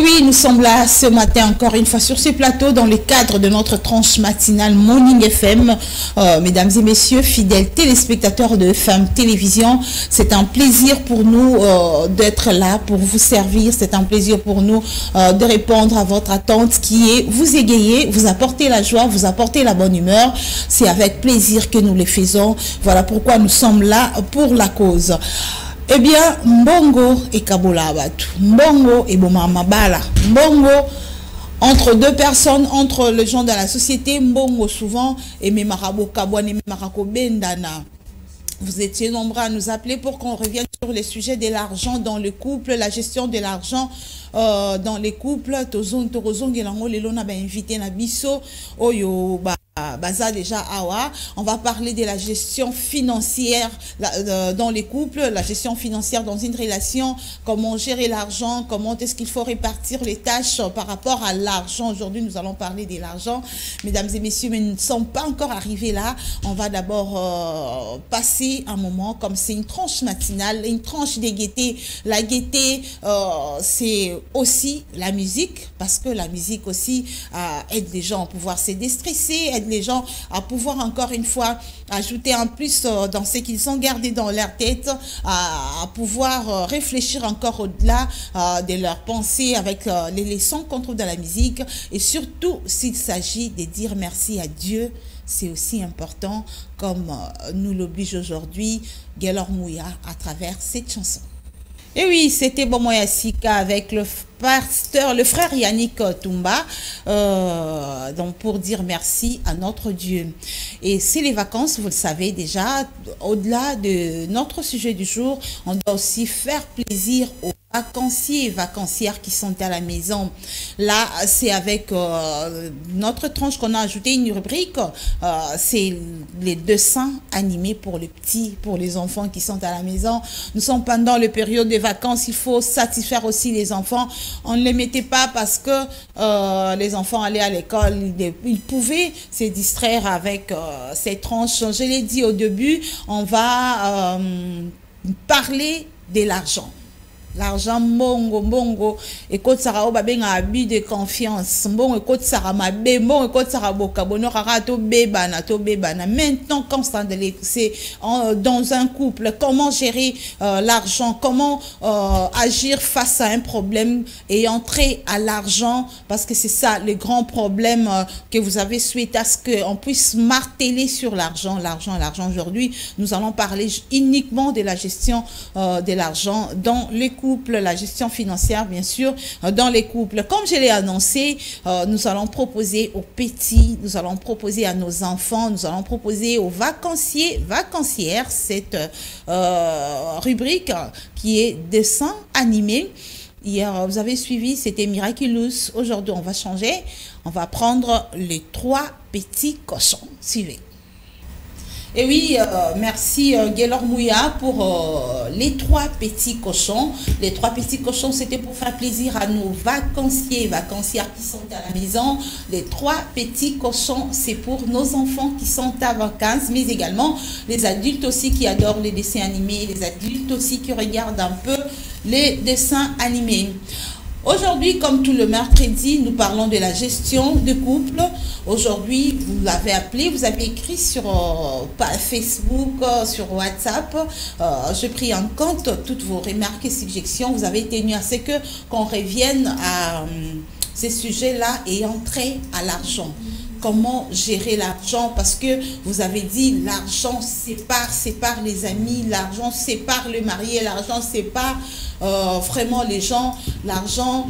oui, nous sommes là ce matin encore une fois sur ce plateau dans le cadre de notre tranche matinale Morning FM. Mesdames et messieurs, fidèles téléspectateurs de Femmes Télévision, c'est un plaisir pour nous d'être là pour vous servir. C'est un plaisir pour nous de répondre à votre attente qui est vous égayer, vous apporter la joie, vous apporter la bonne humeur. C'est avec plaisir que nous le faisons. Voilà pourquoi nous sommes là pour la cause. Eh bien, Mbongo et Kabola Abatu. Mbongo et Bomamabala. Mbongo, entre deux personnes, entre les gens de la société, Mbongo souvent, et Memarabo Kabouane et Memarako Bendana. Vous étiez nombreux à nous appeler pour qu'on revienne sur les sujets de l'argent dans le couple, la gestion de l'argent dans les couples. Tozong Gelango Lelona ba invité na biso oyo ba baza déjà awa. On va parler de la gestion financière dans les couples, la gestion financière dans une relation, comment gérer l'argent, comment est-ce qu'il faut répartir les tâches par rapport à l'argent. Aujourd'hui, nous allons parler de l'argent, mesdames et messieurs, mais nous ne sommes pas encore arrivés là. On va d'abord passer un moment, comme c'est une tranche matinale, une tranche de gaieté. La gaieté, c'est aussi la musique, parce que la musique aussi aide les gens à pouvoir se déstresser, aide les gens à pouvoir encore une fois ajouter en plus dans ce qu'ils ont gardé dans leur tête, à pouvoir réfléchir encore au-delà de leurs pensées avec les leçons qu'on trouve dans la musique, et surtout s'il s'agit de dire merci à Dieu. C'est aussi important, comme nous l'oblige aujourd'hui Gaylor Mouya à travers cette chanson. Et oui, c'était Bomoya Sika avec le pasteur, le frère Yannick Tumba, donc pour dire merci à notre Dieu. Et c'est les vacances, vous le savez déjà, au-delà de notre sujet du jour, on doit aussi faire plaisir aux vacanciers et vacancières qui sont à la maison. Là, c'est avec notre tranche qu'on a ajouté une rubrique, c'est les dessins animés pour les petits, pour les enfants qui sont à la maison. Nous sommes pendant le période des vacances, il faut satisfaire aussi les enfants. On ne les mettait pas parce que les enfants allaient à l'école, ils pouvaient se distraire avec ces tranches. Je l'ai dit au début, on va parler de l'argent. L'argent, mbongo, et quand ça va bien un abus de confiance, mbongo, et quand ça va mabe, mbongo, et quand ça va boka, bonheur, to bebana. Maintenant, quand c'est dans un couple, comment gérer l'argent, comment agir face à un problème et entrer à l'argent, parce que c'est ça le grand problème que vous avez souhaité à ce qu'on puisse marteler sur l'argent. Aujourd'hui, nous allons parler uniquement de la gestion de l'argent dans les couples, la gestion financière bien sûr dans les couples. Comme je l'ai annoncé, nous allons proposer aux petits, nous allons proposer à nos enfants, nous allons proposer aux vacanciers, vacancières cette rubrique qui est dessin animé. Hier, vous avez suivi, c'était Miraculous. Aujourd'hui, on va changer. On va prendre les 3 petits cochons. Suivez. Et oui, merci Gaylor Mouya pour les 3 petits cochons. Les 3 petits cochons, c'était pour faire plaisir à nos vacanciers et vacancières qui sont à la maison. Les 3 petits cochons, c'est pour nos enfants qui sont à vacances, mais également les adultes aussi qui adorent les dessins animés, les adultes aussi qui regardent un peu les dessins animés. Aujourd'hui, comme tout le mercredi, nous parlons de la gestion de couple. Aujourd'hui, vous l'avez appelé, vous avez écrit sur Facebook, sur WhatsApp. Je pris en compte toutes vos remarques et suggestions. Vous avez tenu à ce qu'on revienne à ces sujets-là et entrer à l'argent. Comment gérer l'argent, parce que vous avez dit l'argent sépare les amis, l'argent sépare le marié, l'argent sépare vraiment les gens, l'argent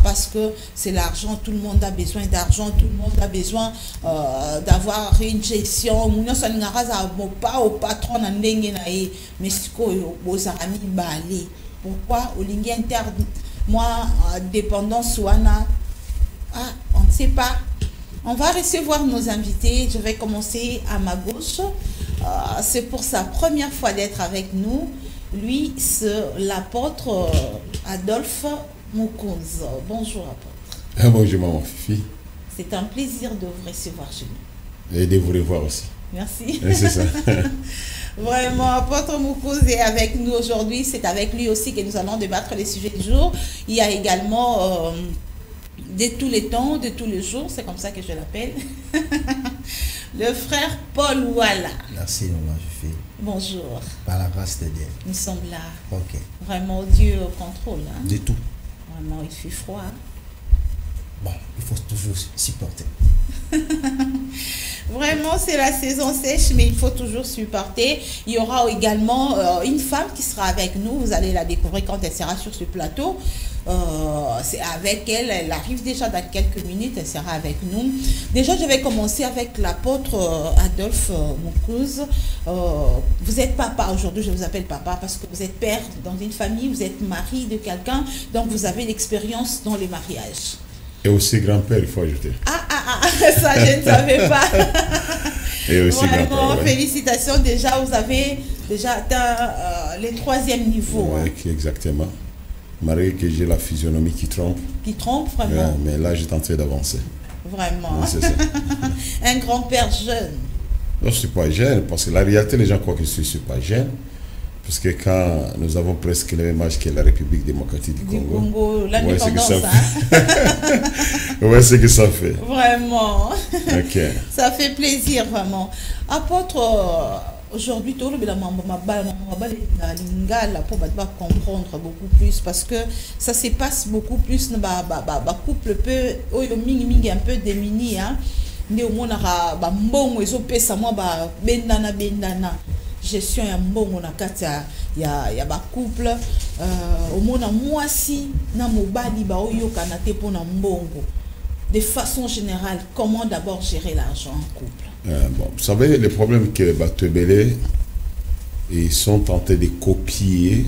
parce que c'est l'argent, tout le monde a besoin d'argent, tout le monde a besoin d'avoir une gestion. Pas au patron, mais pourquoi au ligne interne? Moi, dépendance Souana, on ne sait pas. On va recevoir nos invités. Je vais commencer à ma gauche. C'est pour sa première fois d'être avec nous. Lui, c'est l'apôtre Adolphe Mukunzi. Bonjour, apôtre. Bonjour, maman Fifi. C'est un plaisir de vous recevoir chez nous. Et de vous revoir aussi. Merci. C'est ça. Vraiment, apôtre Moukouz est avec nous aujourd'hui. C'est avec lui aussi que nous allons débattre les sujets du jour. Il y a également de tous les temps, de tous les jours, c'est comme ça que je l'appelle, le frère Paul Ouala. Merci, maman, je fais. Bonjour. Par la grâce de Dieu. Nous sommes là. Ok. Vraiment, Dieu au contrôle. Hein? De tout. Vraiment, il fait froid. Bon, il faut toujours supporter. Vraiment, c'est la saison sèche, mais il faut toujours supporter. Il y aura également une femme qui sera avec nous. Vous allez la découvrir quand elle sera sur ce plateau. C'est avec elle, elle arrive déjà dans quelques minutes, elle sera avec nous. Déjà, je vais commencer avec l'apôtre Adolphe Moukouz. Vous êtes papa aujourd'hui, je vous appelle papa parce que vous êtes père dans une famille, vous êtes mari de quelqu'un, donc vous avez l'expérience dans les mariages. Et aussi grand-père, il faut ajouter. Ça je ne savais pas. Et aussi vraiment, grand-père. Ouais. Félicitations, déjà vous avez déjà atteint le 3e niveau. Ouais, hein. Exactement. Malgré que j'ai la physionomie qui trompe. Qui trompe vraiment. Ouais, mais là, j'étais en train d'avancer. Vraiment. Ouais, c'est ça. Un grand-père jeune. Non, je ne suis pas jeune, parce que la réalité, les gens croient que je ne suis pas jeune. Parce que quand nous avons presque le même âge que la République démocratique du Congo. L'indépendance, ouais, c'est que ça fait. Vraiment. Ok. Ça fait plaisir, vraiment. Apôtre, aujourd'hui, tout le monde pour comprendre beaucoup plus parce que ça se passe beaucoup plus dans le couple peu un peu démuni. Né au monde a mbongo ezopesa moi bendana gestion ya mbongo na kati ya ba couple au monde mwasi na mobali ba oyoka na te pona mbongo. De façon générale, comment d'abord gérer l'argent en couple? Bon, vous savez, les problèmes que Batebele, ils sont tentés de copier.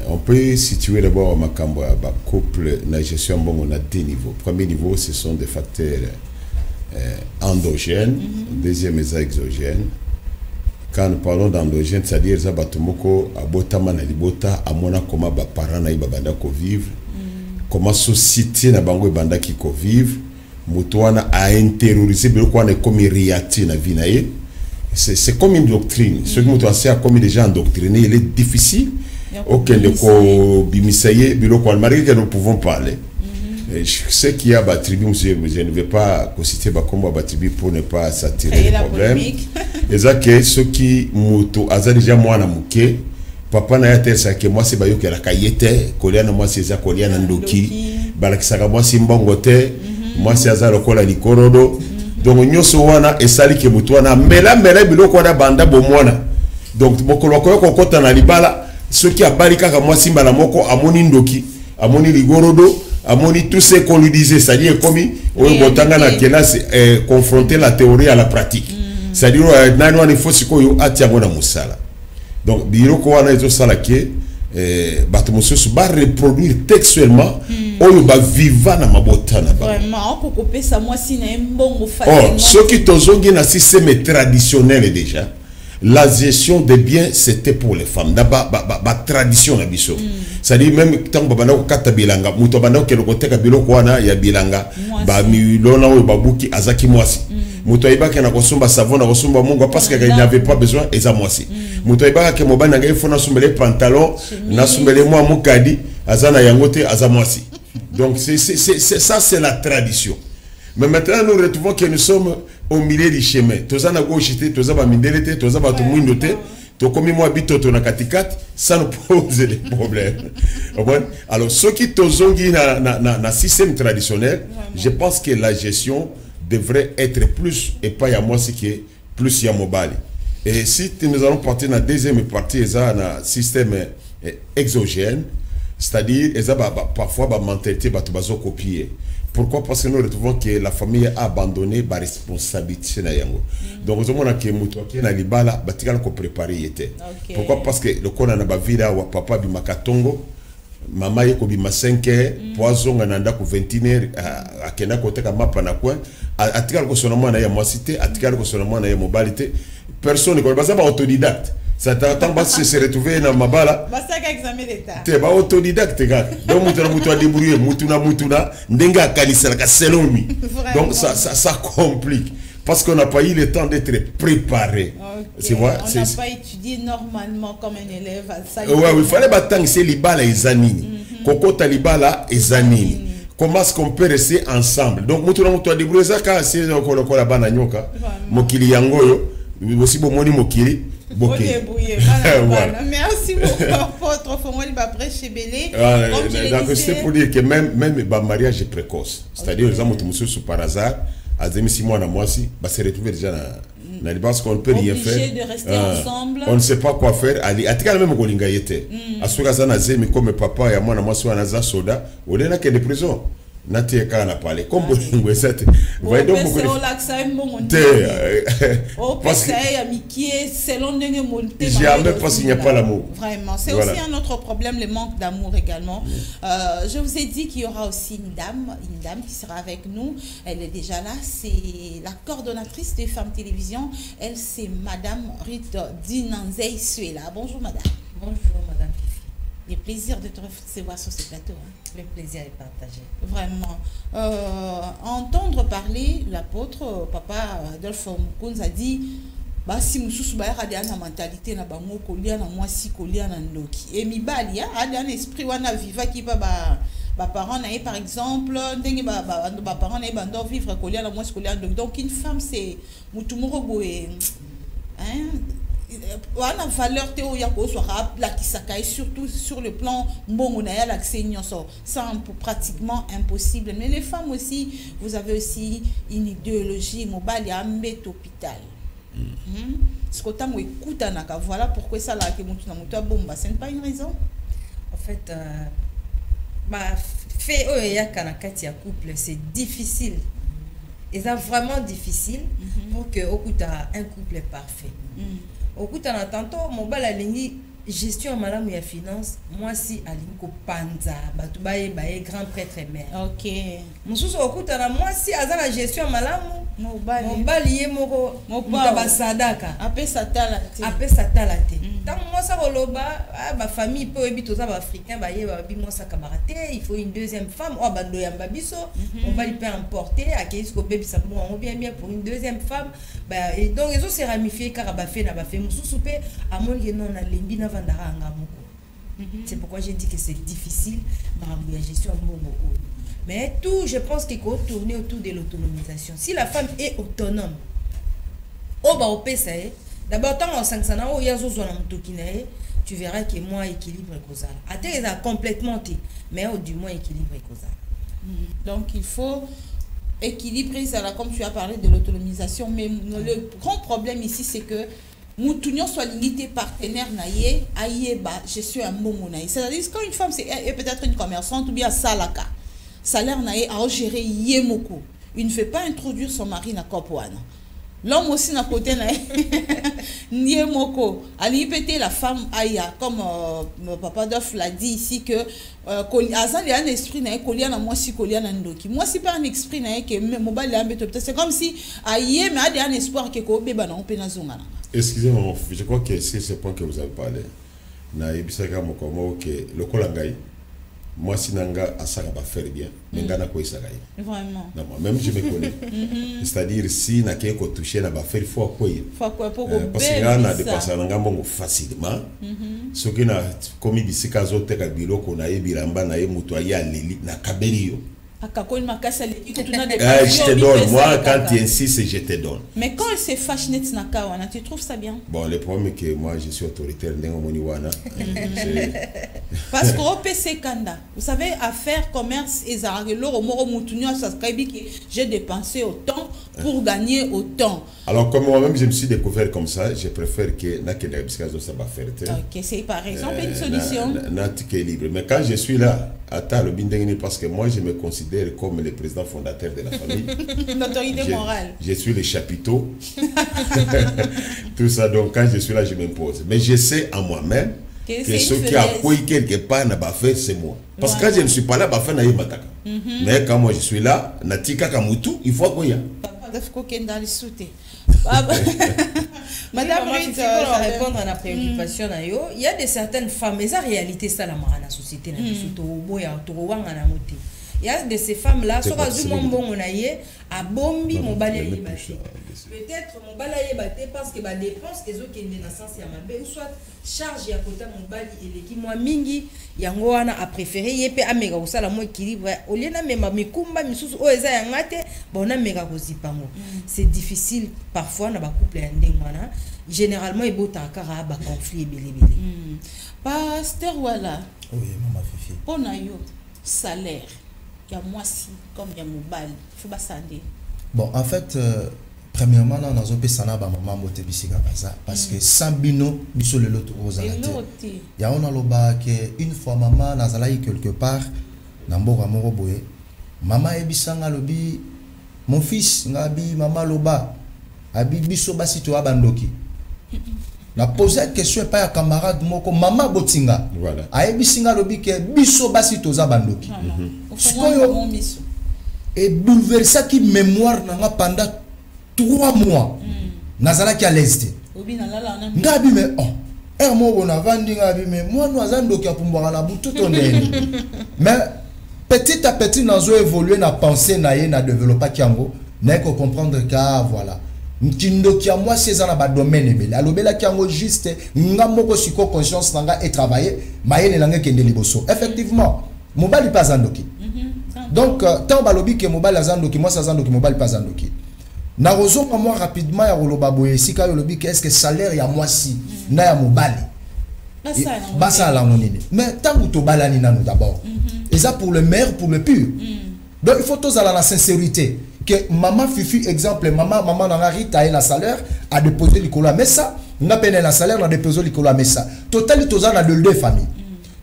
On peut situer d'abord Makambo, couple, la gestion bon, on a 2 niveaux. Premier niveau, ce sont des facteurs endogènes. Deuxième, les exogènes. Quand nous parlons d'endogènes, c'est-à-dire que Batomoko, Abotama na libota, Amona koma ba parents na ibabanda ko vivre. Comment société na bango banda qui ko vivre. Mutuana a intériorisé biloko wana comme réactif na vie na ye. C'est comme une doctrine. Ce que Mutuana sait comme déjà endoctriné, il est difficile. Aucun de ko bimisaye biloko wana malgré que nous pouvons parler. Ce qui y a battribu, je ne vais pas citer comme battribu pour ne pas s'attirer les problèmes. Et ça que ceux qui muto aza déjà moi na muke papa na yate ça que moi c'est bayo que la kayete koliana moi c'est ça koliana ndoki balakisaka moi c'est mbongote moi c'est aza lokola likorodo donc nyoso wana esali ke muto wana mela biloko wana banda bomwana donc mokolo ko kota na libala ceux qui abalika ka moi simba la moko amoni ndoki amoni ligorodo amoni tout ce qu'on lui disait c'est-à-dire comme on botanga na classe confronter la théorie à la pratique. C'est-à-dire nani wana faut sikoyo atiango na musala. Donc biloko wana ezo sala ke bato mosusu ba reproduire textuellement oyo ba vivant na mabota na ba. Vraiment ko kopesa moi si na mbongo facilement. Ceux qui tozongi na système traditionnel déjà. La gestion des biens c'était pour les femmes. D'abord ba tradition na biso. C'est-à-dire même tant babana ko kata bilanga muto bana ko kelo koteka biloko wana ya bilanga ba milona oyo babuki azaki mwasi. Muto ibaka na kosomba savon na kosomba mungu parce qu'il n'avait pas besoin eza mwasi. Muto ibaka ke mobana ngai fona sombele pantalon na sombele moi mukadi azana yangote aza mwasi. Donc c'est ça c'est la tradition. Mais maintenant nous retrouvons que nous sommes au milieu du chemin. Toza na gauchité, toza ba mindelete, toza ba to mwindote, to komi moi bitoto na katikati, ça nous pose des problèmes. Alors ceux qui tozongi na système traditionnel, je pense que la gestion devrait être plus et pas à moi ce qui est plus à mobile. Et si nous allons partir dans la deuxième partie ça na système exogène, c'est-à-dire parfois la mentalité va copier. Pourquoi? Parce que nous retrouvons que la famille a abandonné la responsabilité. Donc, nous avons que Moutouaki na libala, batikala ko préparer était. Pourquoi? Parce que le kona na bavira wa papa bimakatongo, maman yeko bima 5h, poison nanda ko 21h, akena ko teka mapa na coin, atikala ko sona mwana ya mwasité, atikala ko sona mwana ya mobilité. Personne ne connaît pas autodidacte. Ça t'attend pas se retrouver dans ma bala. Basaka examen d'état. T'es pas autodidacte gars. Donc mutuna débrouiller mutuna ndenga kanisa la selon lui. Donc ça complique. parce qu'on n'a pas eu le temps d'être préparé. Okay. On n'a pas étudié normalement comme un élève à ça. Ouais, il fallait battre c'est libala et zanini. Koko talibala et zanini. Comment est-ce qu'on peut rester ensemble? Donc, nous avons débrouillé ça quand c'est la bananyoka. Mokili yangoyo. Aussi bon moni mokili. Merci beaucoup, apôtre Fongoli Babré Chebele. Donc, c'est pour dire que même le mariage est précoce. C'est-à-dire, les hommes qui par hasard, à 6 mois, moi aussi, se retrouver déjà dans parce qu'on ne peut rien faire. Obligé de rester ensemble. On ne sait pas quoi faire. À tout cas, même Golinga était. À ce cas-là, mais comme papa et moi, soit un soda, on est là qu'il y a des prisons. Natie kana pale comme bongo cette voyez donc beaucoup parce que selon jamais parce qu'il n'y a pas l'amour vraiment c'est aussi un autre problème, le manque d'amour également. Je vous ai dit qu'il y aura aussi une dame qui sera avec nous. Elle est déjà là, c'est la coordonnatrice des femmes télévision. Elle, c'est madame Ruth Dinanzei Suela. Bonjour madame. Bonjour madame. Le plaisir de te recevoir sur ce plateau. Le plaisir est partagé. Vraiment. Entendre parler, l'apôtre, papa Adolphe Mukunz a dit, bah si mususu ba ya na mentalité na bango kolia na mwasi kolia na ndoki. Et mibali ya a un esprit wana viva qui ba parents na par exemple ndenge ba parents na bando vivre kolia na mwasi kolia na ndoki. Donc une femme c'est mutu moko boye hein wana valeur théo ya ko soit la kisaka et surtout sur le plan mbongo na ya l'accès nyonso c'est pratiquement impossible. Mais les femmes aussi, vous avez aussi une idéologie mobile ya mbet hôpital. Ce que tu écoutes voilà pourquoi ça là que mutu na mutu bomba, c'est pas une raison. En fait fait ya kana kati ya couple, c'est difficile. Et c'est vraiment difficile pour que okuta un couple parfait. Okuta na tantôt mobile alingi gestion malamu ya finance, moi si alingi ko panza batu baye grand prêtre mère. OK. Mususu okuta na moi si azana gestion malamu mobali ye moko mutaba sadaka apesa talate tant moi ça roloba ba famille peut ebito za ba africain ba ye ba bi moi ça camarade, il faut une deuxième femme ou bando ya mbabiso on va lui peut emporter à qu'est-ce ko bébé ça bon bien pour une deuxième femme et donc ils ont se ramifié car ba fait na ba fait mususu pe amon ye non na lembi na vandara ngamuko. C'est pourquoi j'ai dit que c'est difficile la gestion mbongo. Mais tout, je pense qu'il faut tourner autour de l'autonomisation. Si la femme est autonome, d'abord, tant en 500 ans, tu verras que moi, équilibre causal. Attends, complètement, mais du moins, équilibre causal. Donc, il faut équilibrer ça, comme tu as parlé de l'autonomisation. Mais le grand problème ici, c'est que nous soit limité partenaire naïe, je suis un bon monaï. C'est-à-dire quand une femme est peut-être une commerçante ou bien salaka. Salaire nae a géré yemoko. Il ne fait pas introduire son mari na kopwana. L'homme aussi n'a côté nae yemoko. Ali pété la femme aya comme papa Doff l'a dit ici que azali un esprit nae kolia na moi si kolia na ndoki. Moi si pas un esprit nae que mobile ambeto c'est comme si aye mais a un espoir que ko beba na opena zonga. Excusez-moi, je crois que c'est ce point que vous avez parlé. Na ebisaka moko que le kolangai. Moi, si Nanga a ça va faire bien, Nanga quoi ça vraiment. Non, même je me connais. C'est-à-dire si n'a qu'à toucher n'a pas faire il faut quoi. Pour parce que là on a dépassé Nanga bongo facilement. Ce qui n'a comme il dit kazo te ka bilo ko na ebiramba na emuto ya leli na kabelio. Je te donne, moi quand tu insistes, je te donne. Mais quand c'est fashionet nakawana, tu trouves ça bien? Bon, le problème est que moi je suis autoritaire parce qu'au PC Kanda, vous savez, affaires, commerce et j'ai dépensé autant pour gagner autant. Alors comme moi-même je me suis découvert comme ça, je préfère que ça va faire. Ok, c'est par exemple une solution. Libre. Mais quand je suis là, parce que moi je me considère comme le président fondateur de la famille. L'autorité morale. Je suis le chapiteau. Tout ça, donc quand je suis là, je m'impose. Mais je sais en moi-même que ce qui a pris quelque part n'a pas fait, c'est moi. Parce que quand je ne suis pas là, bah, mais quand moi je suis là, il faut qu'il y ait. Madame Ruth, pour répondre à la préoccupation, il y a de certaines femmes, mais la réalité, c'est la société. Il y a de ces femmes là so kazu mbongo na ye abombi mobali yeba peut-être mobali yeba te parce que ba dépense ezokende na sens ya mabe ou soit charge ya kota mobali eleki mwa mingi yango wana a préféré yepe ameka kosala mo équilibre au lieu na mema mikumba misusu o eza ya ngate bona meka kozipango. C'est difficile parfois na ba couple ya ndengwana généralement ebotaka kaka ba conflit ebele. Pasteur voilà. Oui, maman Fifi. On a eu salaire. Il y a moi si comme il y a mobile. Faut pas s'ander. Bon, en fait, premièrement, là, nous avons fait ça maman moté bisika baza parce que sans bino, biso le lot aux alaté. Il y a on a loba que une fois maman nazalaï quelque part, namboka moko boye. Maman ebisanga lobi mon fils ngabi maman loba abi biso basi to abandoki. Na posé la question pas à camarade moko maman botinga. Voilà. Aebisinga lobi que biso basi to abandoki. Et bouleversé qui mémoire nanga pendant 3 mois. Nazala qui à l'aise. Ngabi mais oh. Mo on a vendu ngabi mais moi nous azando qui a pour boire la boutou ton mais petit à petit nous avons évolué na pensée na ye na développer kiango, n'a que comprendre que voilà. Ntindo qui a moi 16 ans na ba domaine ebele. Alobela kiango juste ngamoko siko conscience nanga et travailler, maye nanga kende liboso. Effectivement, mobali pas zandoki. Donc, tant balobi que mobile azandoki, moi ça zandoki, mobile pas zandoki. Na rozo moi rapidement ya roloba boye sika yo lobi que est-ce que salaire ya moi si na ya mobile. Basa la monine. Mais tant que to balani nanu d'abord. Et ça pour le maire, pour le pur. Donc il faut tous aller la sincérité que maman Fifi exemple maman na rita na salaire a déposé l'ikola mais ça n'a peine na salaire na déposé l'ikola mais ça. Total tous na de deux familles.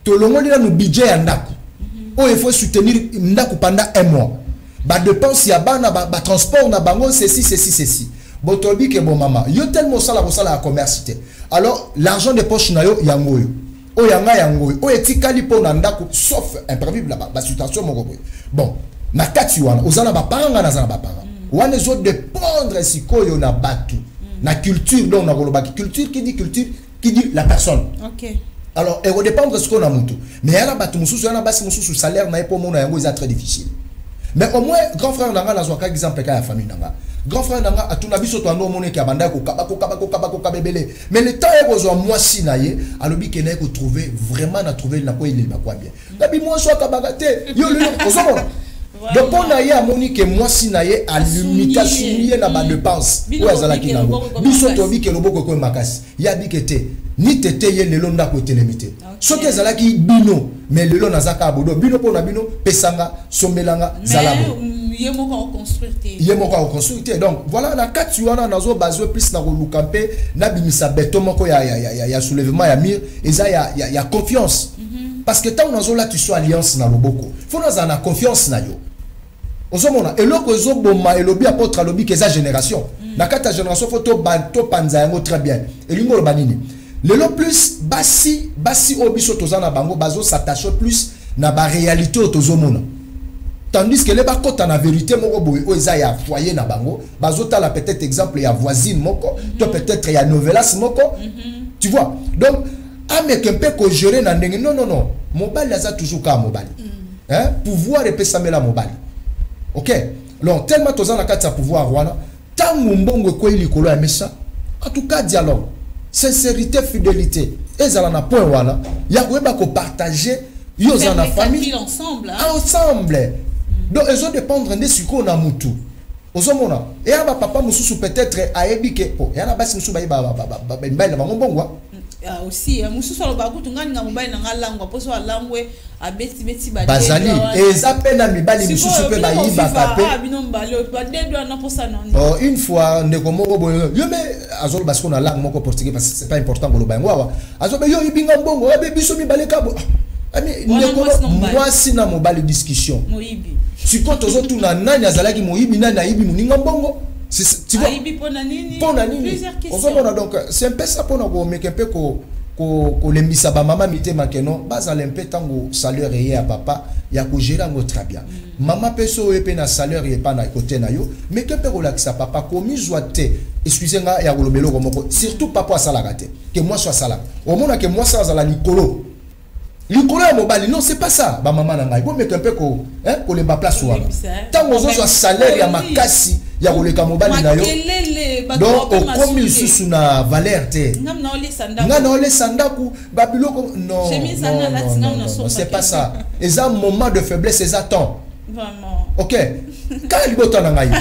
To longo na no budget ya ndako. Oh, il faut soutenir Ndaku pendant 1 mois. Bah dépense ya bana ba transport na bango ceci. Bon tobi que bon maman, yo tellement ça la commercité. Alors l'argent de poche na yo yango yo. O yanga yango yo. O etikali po na ndaku sauf imprévu la situation moko boy. Bon, na kati wana ozana ba paranga na zana ba paranga. Wana zo dépendre sikoyo na batu. Na culture donc na koloba culture qui dit la personne. OK. Alors, il va dépendre de ce qu'on a monté. Mais il y a un salaire, c'est très difficile. Mais au moins, grand frère n'a pas un exemple de la famille. Grand frère n'a pas un exemple de la mais le temps est que moi, si naïe, alors qu'il n'a trouvé vraiment à trouver la quoi il est quoi bien. La moi, je suis à donc on a eu à Monique moi si naïe à l'imitation na ba dépense ou azala ki nango biso to bi ke loboko ko makasi ya bi kete ni tete ye lelo ndako telemité soki azala ki bino mais lelo nazaka abodo bino pona bino pesanga somelanga zalabo ye moko construire donc voilà na kati wana nazo bazo plus na kolukampe na bimisa beto moko ya soulèvement ya mire eza ya confiance parce que tant nazo là tu sois alliance na loboko faut nous en confiance na yo. Ozomona eloko ezoboma elobi apôtre lobi que za génération na kata génération photo banto panza yango très bien elingo lo banini lelo plus basi obiso tozana bango bazo s'attacher plus na ba réalité tozomona tandis que les bakota na vérité moko boye o eza ya foyer na bango bazo tala peut-être exemple ya voisine moko to peut-être ya novelas moko tu vois donc avec un peu que gérer na ndenge non mobile aza toujours ka mobile hein pouvoir repesa mela mobile. OK, donc tellement tous en a pouvoir wana tant mbongo ko ilikolo ya mesa en tout cas dialogue sincérité fidélité ezala na point wana ya koyeba ko partager yo za na famille ensemble donc ils ont dépendre de ce qu'on a mutu ozomona et aba papa mususu peut-être ayebi ke po ya na basi mususu ba mbala ba mbongo aussi mususu lo ba kutunga nga mobile na ngalangwa poso alangwe abeti ba bazali eza pena mibali mususu pe ba yiba pape une fois ndeko moko boyo yo me azolo parce qu'on a langue moko portugais parce que c'est pas important ko lo ba ngwa azobe yo ibinga mbongo abe biso mibale kabo ami ndeko moi si na mobile discussion moyibi siko tozo tuna nani azalaki moyibi nani ayibi muninga mbongo. Tu vois, donc c'est un peu ça pour nous mais un peu que les misaba maman mité makeno bas à l'impe tango salaire et à papa ya ko gérer ngo très bien maman peso e pe na salaire et pas na côté na yo mais que peut relaxer papa comme joité excusez-moi ya kolobelo ko moko surtout papa salagate que moi soit sala au monde que moi ça za la nicolo Likolo ya mobali, non, c'est pas ça. Ba maman nanga, il faut mettre un peu ko, hein, ko lemba place wana. Tant ozo so salaire ya makasi ya koleka mobali na yo. Donc au comme il sous na valeur te. Nga na ole sandaku, ba biloko non. Non, c'est pas ça. Et ça moment de faiblesse, c'est ça temps. Vraiment. OK. Quand il botte nanga yi.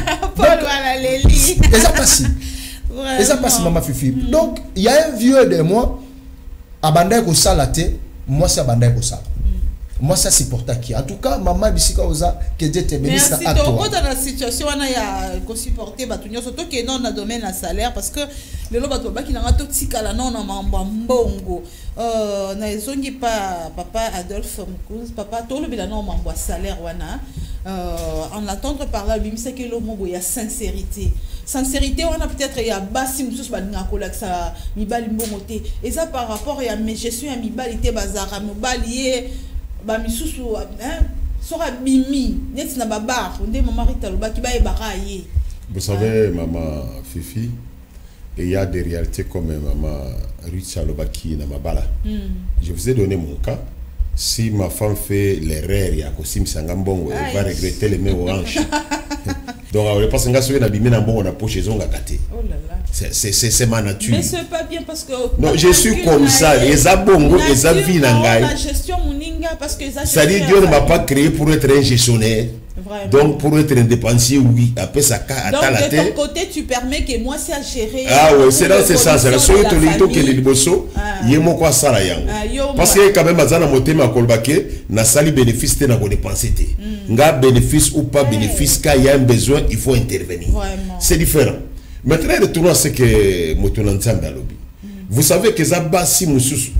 Et ça passe. Et ça passe maman Fifi. Donc il y a un vieux de moi abandé ko salate. Moi, ça bandai pour ça. Moi, ça supporte qui. En tout cas, maman bisika oza que Dieu te bénisse à toi. Merci. Dans la situation, on a qu'on supporter batunyo surtout que non na domaine à salaire parce que le lo bato baki na toxique la non na mamba mbongo. Na ezongi pas papa Adolphe Mkouz, papa tout le bilan non mamba salaire wana. En attendre par là, lui c'est que le mot il y a sincérité. Sincérité on a peut-être il y a basi mususu balinga kola ça mibali mbongote et ça par rapport à mes gestion ya mibali te bazara mobali ba misusu hein sora bimi net na babar ndé maman Rita lobaki ba ebaraye. Vous savez maman Fifi, il y a des réalités comme maman Rita lobaki na mabala. Je vous ai donné mon cas. Si ma femme fait l'erreur ya kosim sangambongo elle va regretter les mains oranges. Donc on pense que sur na bimé na bongo na poche zonga kate. Oh là là. C'est ma nature. Mais c'est pas bien parce que non, je suis comme ça, les abongo, les avis nangai. La gestion muninga parce que ça dit Dieu ne m'a pas créé pour être un gestionnaire. Vraiment. Donc pour être un dépensier oui, après ça à donc la de ton côté tu permets que moi c'est à gérer. Ah ouais, c'est là c'est ça, c'est la seule tolito que les bosso, yemo kwa sala yango. Parce que quand même azana motema kolbake na sali bénéfice te na ko dépenser te. Nga bénéfice ou pas bénéfice quand il y a un besoin, il faut intervenir. C'est différent. Maintenant retournons à ce que Motonansan Dalobi. Vous savez que Zaba si mususu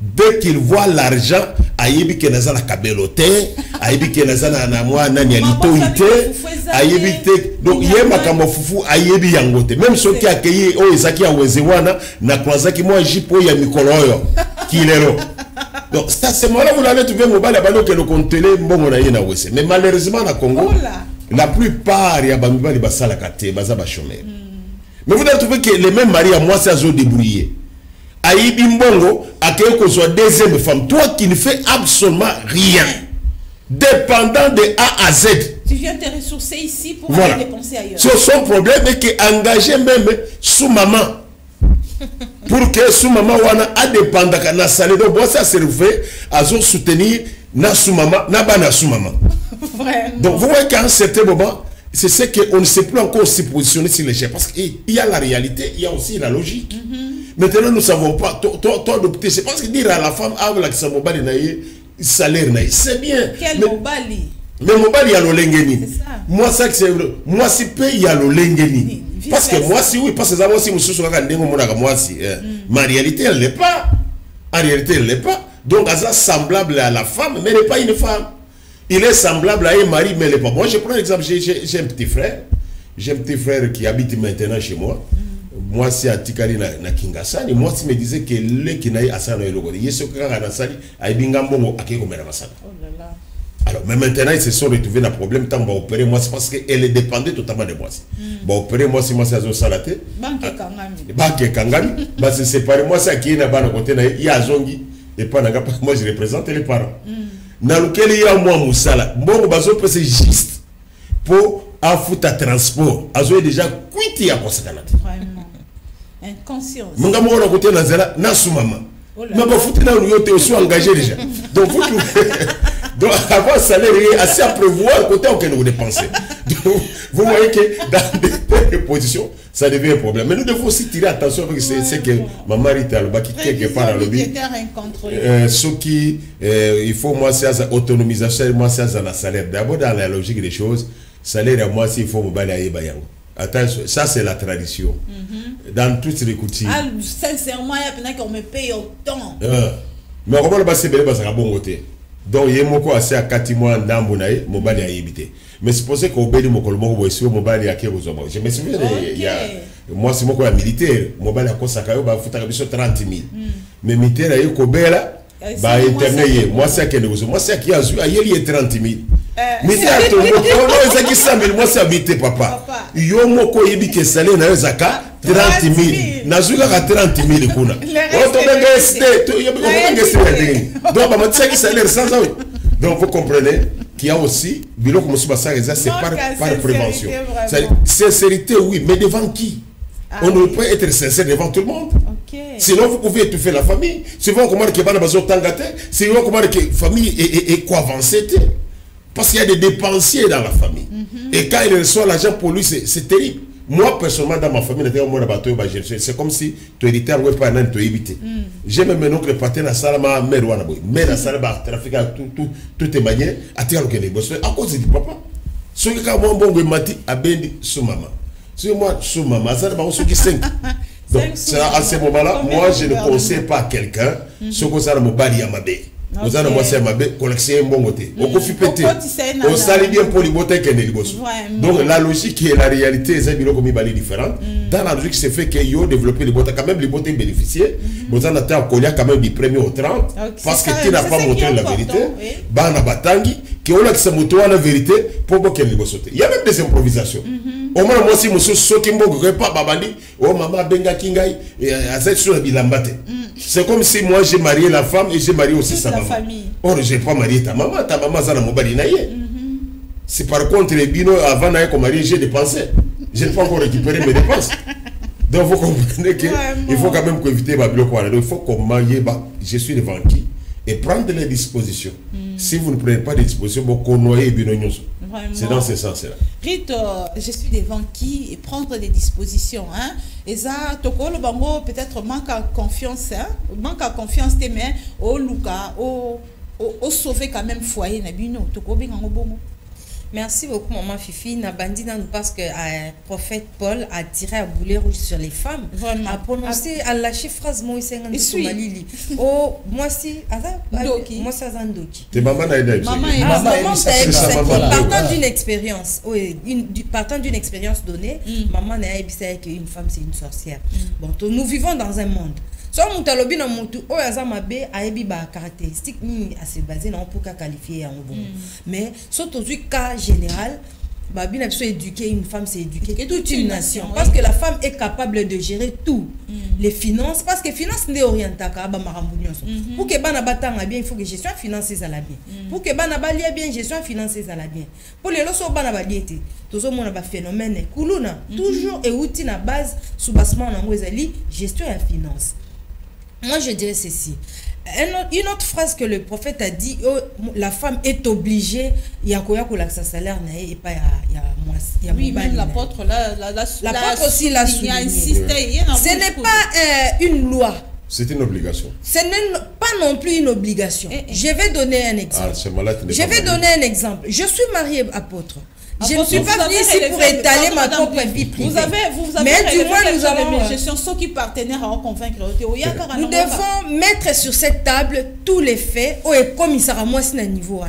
dès qu'il voit l'argent, ayebi ke naza na kabelote, ayebi ke naza na mwa nani alitoite, ayebi te donc yema kama fufu ayebi yangote. Même ceux qui accueillent o ezaki awezewana na kwazaki moi jipo ya mikoloyo kilero. Donc ça c'est moi là vous allez trouver mobile abalo que le contele mbongo na yena wese. Mais malheureusement na Congo, la plupart ya bamibali basala kate baza ba chômeur. Mais vous allez trouver que les mêmes maris à moi ça zo débrouiller. Aïbi Mbongo a créé qu'on soit deuxième femme. Toi qui ne fais absolument rien. Dépendant de A à Z. Tu viens te ressourcer ici pour aller dépenser ailleurs. Son problème est qu'engager même sous maman. Pour que sous maman wana a dépendant de la salle. Donc ça servait à soutenir na sous maman, na ba na sous maman. Donc vous voyez qu'à un certain moment, c'est ce qu'on ne sait plus encore se positionner sur les chefs. Parce qu'il y a la réalité, il y a aussi la logique. Maintenant, nous ne savons pas. Toi, adopter, c'est parce que dire à la femme, ah, la mobali naïe, salaire naïe, c'est bien. Quel mobali? Mais mobali, il y a le lengeni. Moi, ça, c'est moi, si paye, il y a le lengeni. Parce que moi, si oui, parce que moi, si je suis moi, si. Ma réalité, elle n'est pas. En réalité, elle n'est pas. Donc, elle est semblable à la femme, mais elle n'est pas une femme. Il est semblable à un mari, mais elle n'est pas. Moi, je prends l'exemple, j'ai un petit frère. J'ai un petit frère qui habite maintenant chez moi. Moi, c'est à Tikali na Kingasani. Moi, si me disait que le Kinaï Asano et Logo, il y a ce que Ranasali, a Bingambo, à Kegomera Masana. Alors, mais maintenant, ils se sont retrouvés dans le problème. Tant qu'on va opérer, moi, c'est parce qu'elle est dépendante totalement de moi. Bon, opérer, moi, si moi, c'est à Salaté. Banque Kangami. Banque Kangami. Bah, c'est séparé. Moi, c'est à qui est là-bas, côté, il y a Zongi. Et pas, moi, je représente les parents. Dans lequel il y a moi, Moussala. Bon, c'est juste pour un foot à transport. Azo est déjà quitté à Kosakanat. Vraiment. Inconscience. Mon gars, moi, côté Nazara, n'a sous maman. Mais bon, foot là, nous aussi engagé déjà. Donc, donc, avoir un salaire assez à prévoir côté auquel nous dépensons. Vous voyez que dans des positions, ça devient un problème. Mais nous devons aussi tirer attention parce que c'est que maman Rita Loba qui quelque part dans le but. Ce qui, il faut moi, c'est autonomisation, moi, c'est un salaire. D'abord, dans la logique des choses, salaire à moi, s'il faut me balayer bayango. Attention, ça c'est la tradition. Dans toutes les coutumes. Ah, sincèrement, il y a qu'on me paye autant. Mais comment le passer belle parce qu'à bon côté. Donc il y a moko assez à 4 mois d'ambonaï, mon bali a évité. Mais c'est pour ça qu'au béni mon colmo ou sur mon bali a qui vous Je me souviens il y a moi c'est mon quoi militaire, mon bali a quoi ça caillou ba futa biso 30 000. Mais militaire a eu ko bela ba internet moi c'est que nous moi c'est qui a eu 30 000. Mais c'est ton mot, c'est qui ça, mais moi c'est habité papa. Yo moko yebi ke salé na zaka 30 000. Nazuka ka 30 000 kuna. On to benga ST, to yebi ko benga ST. Donc ba matsa ki salaire sans ça. Donc vous comprenez qu'il y a aussi bilo comme ça c'est par prévention. Sincérité oui, mais devant qui? On ne peut être sincère devant tout le monde. Sinon, vous pouvez étouffer la famille. Sinon, comment que la sinon, comment que la famille est quoi avancée. Parce qu'il y a des dépensiers dans la famille. Et quand il reçoit l'argent pour lui, c'est terrible. Moi, personnellement, dans ma famille, c'est comme si tu héritais un pas un tu évité. J'ai même un oncle patin à Salama, mère ou anaboy. Mère à Salama, trafic à toutes les manières, à tirer le boss. À cause du papa. Ce qui est bon, mati, à bendi, sous maman. Si moi, sous maman, ça va aussi 5. Donc, à ce moment-là, moi, je ne conseille pas à quelqu'un ce que ça me bali à ma baie. Vous allez voir ça, ma baie, collecter un bon côté. On peut péter. On s'allie bien pour les botter qu'elle est les boss. Donc, la logique et la réalité, c'est une bali différente. Dans la logique, c'est fait qu'ils ont développé les bottes. Quand même, les bottes bénéficiaient. Vous en avez un collier quand même du premier au 30. Parce que tu n'as pas montré la vérité. Bana Batangi, qui ont l'accès à la vérité pour qu'elle les bosse. Il y a même des improvisations. Au moins, moi, si je suis pas babandi, oh maman benga kingai, c'est comme si moi j'ai marié la femme et j'ai marié aussi sa maman. Or, je n'ai pas marié ta maman zana mobali naïe. Si par contre les binos avant d'aller comme marié, j'ai dépensé. Je n'ai pas encore récupéré mes dépenses. Donc vous comprenez qu'il faut quand même éviter ma bloc. Donc il faut qu'on maille, je suis devant qui et prendre les dispositions. Si vous ne prenez pas des dispositions, vous connaissez les binos. C'est dans ce sens-là. Rite, je suis devant qui et prendre des dispositions. Hein? Et ça, le bango peut-être manque à confiance. Hein? Manque à confiance, mais au Luka, au sauver quand même foyer. Merci beaucoup, maman Fifi. Nabandi parce que le prophète Paul a tiré à boulet rouge sur les femmes. Vraiment. A prononcé, à lâcher phrase moi oh, moi si, moi ça zandoki. C'est maman Naïda. Partant d'une expérience, partant d'une expérience donnée, maman Naïda sait qu'une femme c'est une sorcière. Bon, nous vivons dans un monde. So mutalobi na mutu o yaza mabe ayebi ba caractéristique ni assez basé na pour qualifier en bon. Mais surtout du cas général, babi na so éduquer une femme c'est éduquer toute une nation parce que la femme est capable de gérer tout. Les finances parce que finance n'est orientaka ba marambunyoso. Pour que bana batanga bien il faut que gestion financière la bien. Pour que bana balia bien gestion financière la bien. Pour les loso bana baliete tozo mona ba phénomène kuluna toujours et outil na base soubassement na ngwezali gestion et finance. Moi, je dirais ceci. Une autre phrase que le prophète a dit, la femme est obligée, il y a quoi sa salaire, et pas il y a oui, même l'apôtre aussi l'a souligné. Ce n'est pas une loi. C'est une obligation. Ce n'est pas non plus une obligation. Je vais donner un exemple. Je vais donner un exemple. Je suis mariée apôtre. Je ne suis pas venue ici pour étaler ma propre vie privée. Vous avez mais du moins, nous avons... gestion, ceux qui partenaires à convaincre. Nous devons mettre sur cette table tous les faits. Comme il sera moi, c'est un niveau.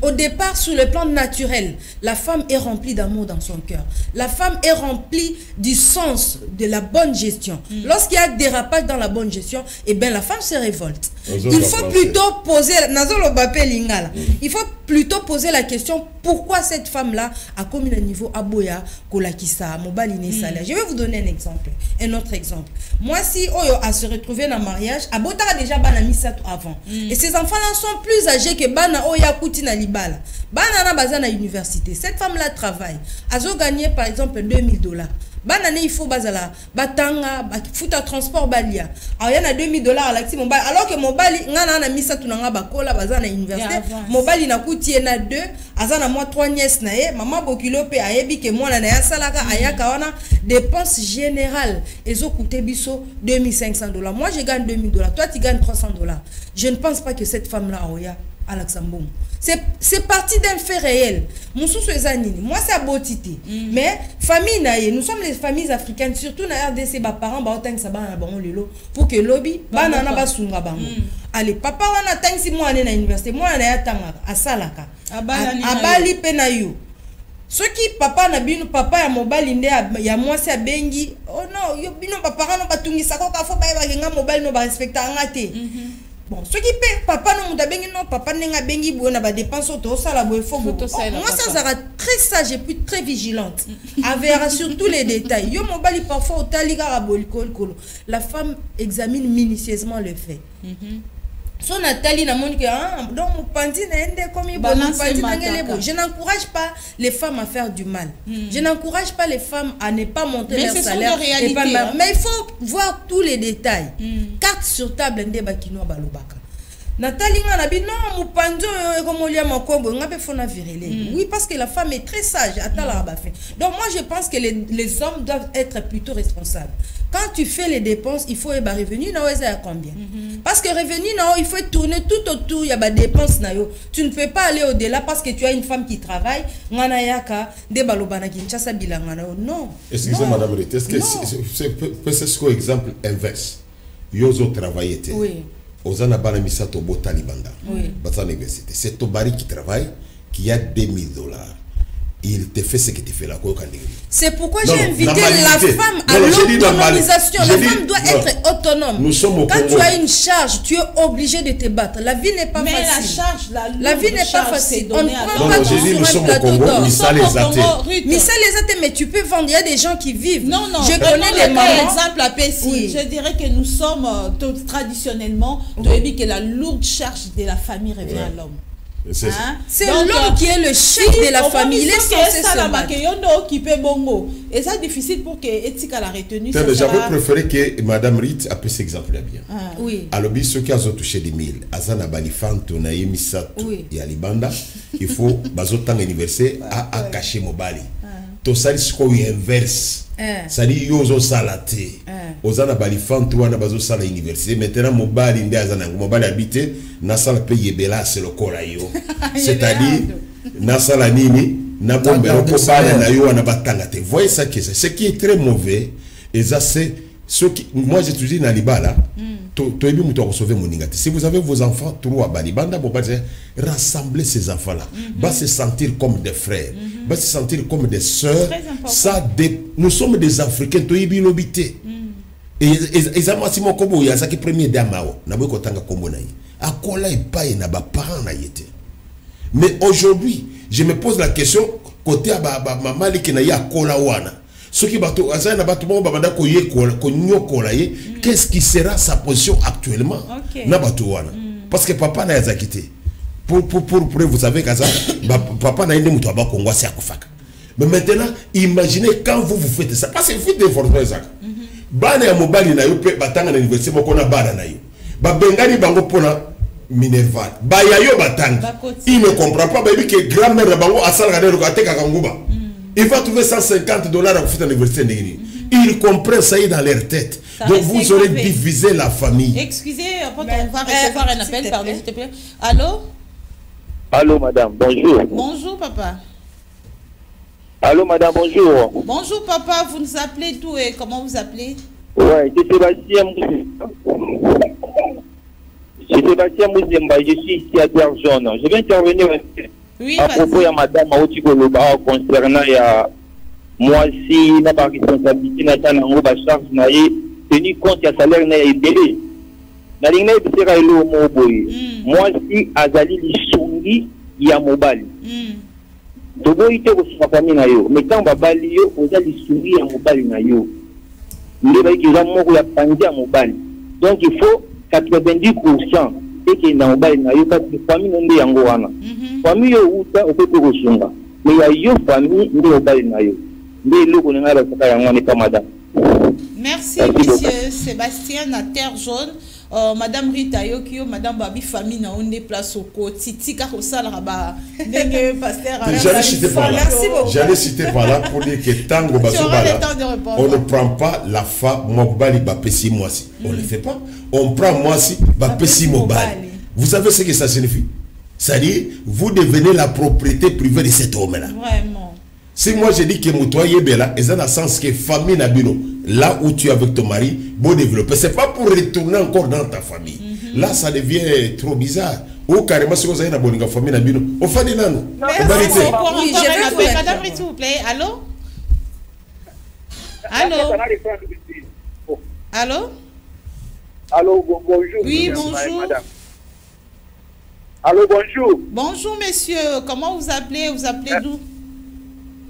Au départ, sur le plan naturel, la femme est remplie d'amour dans son cœur. La femme est remplie du sens de la bonne gestion. Lorsqu'il y a dérapage dans la bonne gestion, eh bien, la femme se révolte. Il faut plutôt poser... Il faut plutôt poser la question, pourquoi cette femme-là a commis le niveau aboya kolakisa mobaline salaire. Je vais vous donner un exemple, un autre exemple. Moi si Oyo a se retrouvé dans le mariage, abota déjà bana misato avant. Et ces enfants-là sont plus âgés que bana oya kuti na libala. Bana na bazana université. Cette femme-là travaille. Azo gagné par exemple $2000. Banane il faut bazala batanga futa transport balia. Alors il y a $2000 à l'acti mobile alors que mobile ngana na misa tunanga bakola bazana université mobile na kuti na 2 azana moi 3 nièces na ye maman bokilo pe ayebi ke moi na ya salaka ayaka wana dépenses générales ezo coûter biso $2500. Moi je gagne $2000, toi tu gagnes $300. Je ne pense pas que cette femme là oya Alaxambon. C'est parti d'un fait réel. Moi c'est à Botité. Mais famille naïe, nous sommes les familles africaines, surtout na RDC, ba parents ba otang sa ba na bango lelo pour que lobby ba na ba sunga bango. Allez, papa wana tang si moi na université, moi na ya tanga asalaka. Abali pe na yo. Ce qui papa na bino papa ya mobile inde ya moi c'est bengi. Oh non, yo bino ba parents no batungi sako ka fo ba nga mobile no ba respecta ngate. bon ce qui paie papa non muta bengi non papa nenga bengi bona ba dépense auto ça la boy faut moi ça sera très sage et puis très vigilante avera sur tous les détails yo mobali parfois otali ga bolikol kolo la femme examine minutieusement le fait son Nathalie na moni que donc pandi na ende comme je n'encourage pas les femmes à faire du mal. Je n'encourage pas les femmes à ne pas monter leur salaire mais il faut voir tous les détails. Carte sur table ende bakino balobaka. Nathalie na bi non mupanzo comme lia makombo ngape fona virele. Oui parce que la femme est très sage atala ba fait. Donc moi je pense que les hommes doivent être plutôt responsables. Quand tu fais les dépenses, il faut y revenu na à combien? Parce que revenu na il faut tourner tout autour, il y a des dépenses na yo. Tu ne peux pas aller au-delà parce que tu as une femme qui travaille, ngana yaka de balobana kinchasa bilanga na non. Excusez-moi madame Rita, est-ce que c'est ce exemple inverse? Yozo travaillait. Oui. Ozana bana misato botali banda. Oui. Bata université. C'est Tobari qui travaille qui a $2000. Il te fait ce que tu fais là. C'est pourquoi j'ai invité la femme à l'autonomisation. La femme doit être autonome. Quand tu as une charge, tu es obligé de te battre. La vie n'est pas facile. Mais la charge, la vie n'est pas facile. On ne prend pas tout sur un plateau d'or. Missa les athées, mais tu peux vendre. Il y a des gens qui vivent. Non, non. Je connais des mamans. Exemple à Pessi. Je dirais que nous sommes traditionnellement, que la lourde charge de la famille revient à l'homme. C'est l'homme qui est le chef de la famille. Il est censé se battre. Et c'est difficile pour que Etika la retenue. J'avais préféré que Madame Rit appelle cet exemple-là bien. Oui. Alors, ceux qui ont touché des milles, Azana Balifan, Tonaye, Misato et Alibanda, il faut bazotan anniversaire à cacher Mobali. Tout ça, c'est quoi inverse. Ça dit yozo salate. Ozana Balifan, toi, na bazo sala université. Maintenant, Mobali, Mobali habité, Nasala paye bela, c'est le corayo. C'est-à-dire, Nasala nini, na bombe, na yo, na batangate. Voyez ça que c'est. Ce qui est très mauvais, et ça c'est ce qui, moi j'ai toujours dit dans Libala, si vous avez vos enfants, trois Balibanda, rassemblez ces enfants-là, va se sentir comme des frères, va se sentir comme des sœurs. Ça, nous sommes des Africains, toyibi lobité. Et exactement comme il y a ça qui premier d'amao, na boy kotanga kombo na yi. Akola ipaye na ba parents na yete. Mais aujourd'hui, je me pose la question côté maman qui na ya akola wana. Ce qui bateau azana bateau mo babanda ko ye ko nyokola ye, qu'est-ce qui sera sa position actuellement na bateau wana? Parce que papa na ya quitté. Pour vous savez kaza papa na ende muto aba Kongo si akufaka. Mais maintenant, imaginez quand vous faites ça parce que vous faites des forfaits ça. Bana ya mobali na yo pe batanga na université moko na bana na yo ba bengani bango pona minerval ba ya yo batanga il ne comprend pas baby que grand-mère na bango asala ka dero ka teka kanguba il va trouver $150 à faire l'université ndini ils comprennent ça dans leur tête ça donc vous aurez divisé la famille. Excusez, on va recevoir un appel pardon s'il te plaît. Allô madame, bonjour. Bonjour papa. Allô madame, bonjour. Bonjour papa, vous nous appelez d'où et comment vous appelez? Ouais, c'est Sébastien Mouzemba, je suis ici à Terre-Jaune. Je vais intervenir à propos de madame Aouti Goloba concernant moi si n'a pas responsabilité n'a pas charge n'a tenu compte de salaire n'a été na ligne de sera elo moboy moi si azali lisongi ya mobali Togo ite ko sa famille na yo mais quand babali yo oza lisongi ya mobali na yo ndeba ikiza moko ya pandi ya mobali donc il faut 90% et que na mobali na yo parce que famille nde yango wana famille yo uta opepe ko sunga mais ya yo famille nde mobali na yo nde loko na ngala saka yango ne pas madame. Merci monsieur Sébastien à Terre Jaune. Madame Rita Yokio, Madame Babi famille na on place au côté tika kosala raba ndenge pasteur j'allais citer par là pour dire que tango bazobala on ne prend pas la femme mobali ba pesi moisi on ne le fait pas on prend moisi ba pesi mobali. Vous savez ce que ça signifie? Ça dit vous devenez la propriété privée de cet homme là. Vraiment. Si moi je dis que Moutoua Yébela, c'est dans le sens que famille Nabino, là où tu es avec ton mari, bon développer, c'est pas pour retourner encore dans ta famille. Là, ça devient trop bizarre. Ou carrément, si vous avez une famille Nabino, au fin de l'année. Oui, madame, s'il vous plaît. Allô? Allô? Allô, bonjour. Oui, bonjour. Allô, bonjour. Bonjour, monsieur. Comment vous appelez? Vous appelez d'où?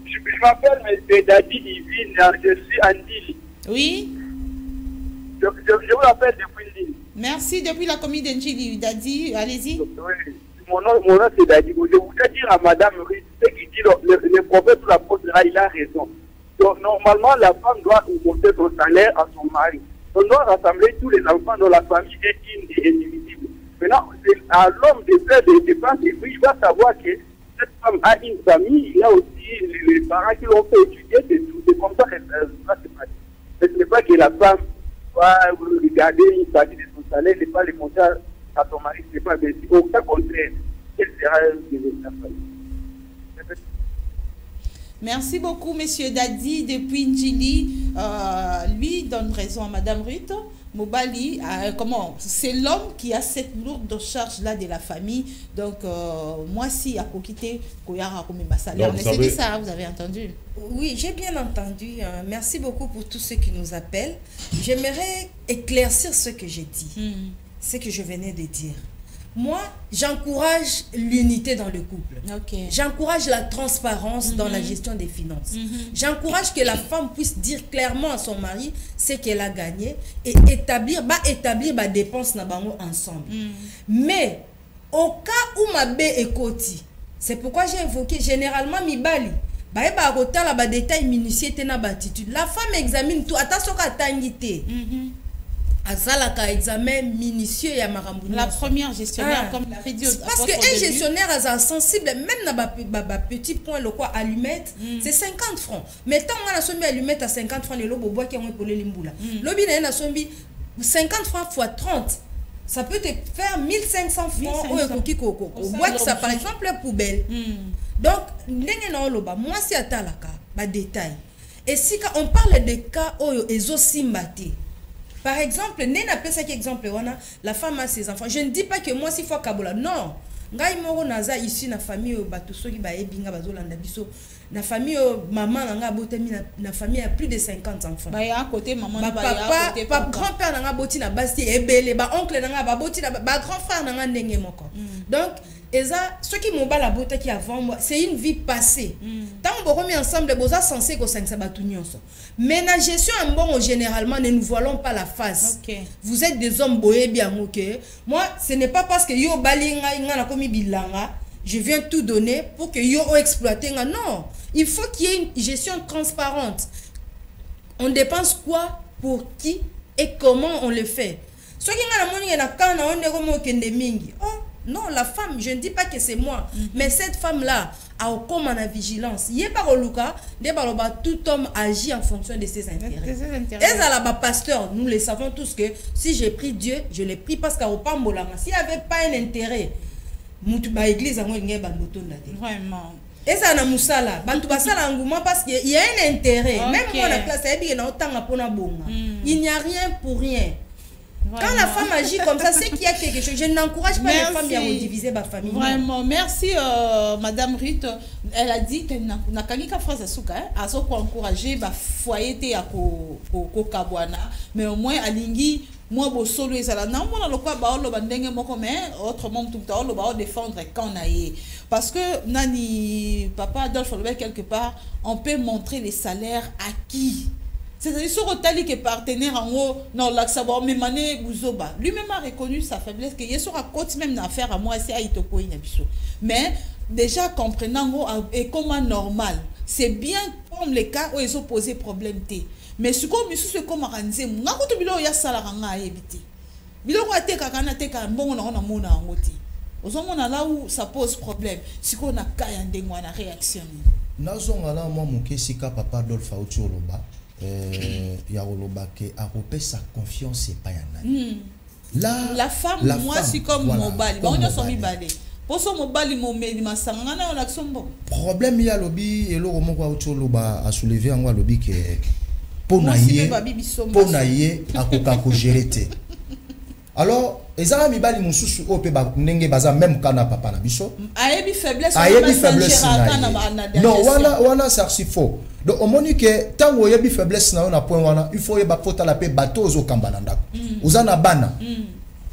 Je m'appelle M. Dadi Divine. Je suis Andy. Oui. Je vous appelle depuis l'île. Merci. Depuis la commune d'Ndjili. Dadi, allez-y. Oui. Mon nom c'est Dadi. Je voudrais dire à Madame Ruiz, ce qui dit le prophète ou l'apôtre, il a raison. Donc, normalement, la femme doit augmenter son salaire à son mari. On doit rassembler tous les enfants dans la famille est une et indivisible. Maintenant, c'est à l'homme de faire des dépenses et puis il va savoir que cette femme a une famille, il y a aussi les parents qui l'ont fait étudier, c'est comme ça que ça se passe. Ce n'est pas que la femme va regarder une partie de son salaire, n'est pas le monter à son mari, ce n'est pas bien. Au cas contraire, quelle sera la famille? Merci beaucoup, monsieur Dadi, depuis Ndjili. Lui donne raison à Madame Ruth. Mobali, comment? C'est l'homme qui a cette lourde charge-là de la famille. Donc, moi, si à Kokité, Koyara comme salaire. C'est dit ça, vous avez entendu? Oui, j'ai bien entendu. Merci beaucoup pour tous ceux qui nous appellent. J'aimerais éclaircir ce que j'ai dit, ce que je venais de dire. Moi, j'encourage l'unité dans le couple. Okay. J'encourage la transparence dans la gestion des finances. J'encourage que la femme puisse dire clairement à son mari ce qu'elle a gagné et établir ma dépense ensemble. Mais, au cas où ma baie est cotie, c'est pourquoi j'ai évoqué généralement Mibali. La détail minutieux l'attitude. La femme examine tout. Attention à tangité. Azalaka examen minutieux et amarambouni. La première gestionnaire, comme l'a fait dit. Parce qu'un gestionnaire est sensible, même dans petit point, le quoi allumette, c'est 50 francs. Mais tant qu'on a sombi allumette à 50 francs, les lobos bois qui ont pour les limboula. L'obi n'a sombi 50 francs fois 30. Ça peut te faire 1500 francs au coquille coco. Au bois qui ça par exemple la poubelle. Donc, moi c'est à talaka, ma détail. Et si on parle de cas où ils ont simbaté. Par exemple, Nena peut ça exemple, la femme a ses enfants. Je ne dis pas que moi, si faut Kabola. Non. Ngai moro naza ici na famille batuso qui ba ebinga bazolanda biso. Na famille maman nga botemi na famille a plus de 50 enfants. Ba ya côté maman ba papa grand-père nga boti na basi ebele ba oncle nga ba boti na ba grand frère nga ndenge moko. Donc ce qui m'ont la beauté qui avant moi, c'est une vie passée. Tant qu'on remet ensemble, vous êtes censé que ça mais la gestion en bon, généralement, ne nous voilons pas la face. Vous êtes des hommes boyés bien, ok. Moi, ce n'est pas parce que yo balinga comme bilanga, je viens tout donner pour que yo exploité. Non, il faut qu'il y ait une gestion transparente. On dépense quoi, pour qui et comment on le fait. Ce qui est non, la femme, je ne dis pas que c'est moi, mais cette femme-là a comme la vigilance. Tout homme agit en fonction de ses intérêts. Et à la pasteur, nous le savons tous que si j'ai pris Dieu, je l'ai pris parce qu'à Opambolama, s'il n'y avait pas un intérêt, l'église a vraiment. Et ça n'a moussala, parce qu'il y a un intérêt. Même moi, la classe, il n'y a rien pour rien. Quand la femme agit comme ça, c'est qu'il y a quelque chose. Je n'encourage pas les femmes à rediviser ma famille. Vraiment, merci Madame Ruth. Elle a dit que n'a qu'à phrase à souka, à ce qu'on encourager ba foyer te à Kabwana, mais au moins à Lingi, moi bo solo ezala na mona lokwa ba olo bandenge moko mais autrement tout temps olo ba défendre quand on a parce que nani papa Adolphe quelque part, on peut montrer les salaires acquis. C'est-à-dire sur Otali qui est partenaire en haut, non, là, ça va m'émaner Bouzoba. Lui-même a reconnu sa faiblesse, qu'il y a sur un côté même d'affaires à moi, c'est à Itoko Inabiso. Mais déjà comprenant et comment normal, c'est bien comme les cas où ils ont posé problème. Mais ce qu'on me comme arrangé, n'a pas de bilo ya salaranga à éviter. Bilo a été kakana te ka bon on a mona en oti. Aux hommes là où ça pose problème, si qu'on a kaya ndengwa na réaction. Nazonga là moi mon kesika papa Adolphe Aoutioloba. A repéré sa confiance et pas la femme, moi c'est comme mon bali. On a son balé. Pour son mobile, mon mari m'a sangé en action bon. Problème il y a lobby et le roman Aoutioloba a soulevé en lobby que pour naïe à kokako gérer. Alors ezala mibali mususu ope ba ndenge baza même kana papa na biso ayebi faiblesse non wana ça c'est faux. Donc au moment que tant oyebi faiblesse na point wana il faut yeba pota la paix bateau zo kamba na ndako uzana bana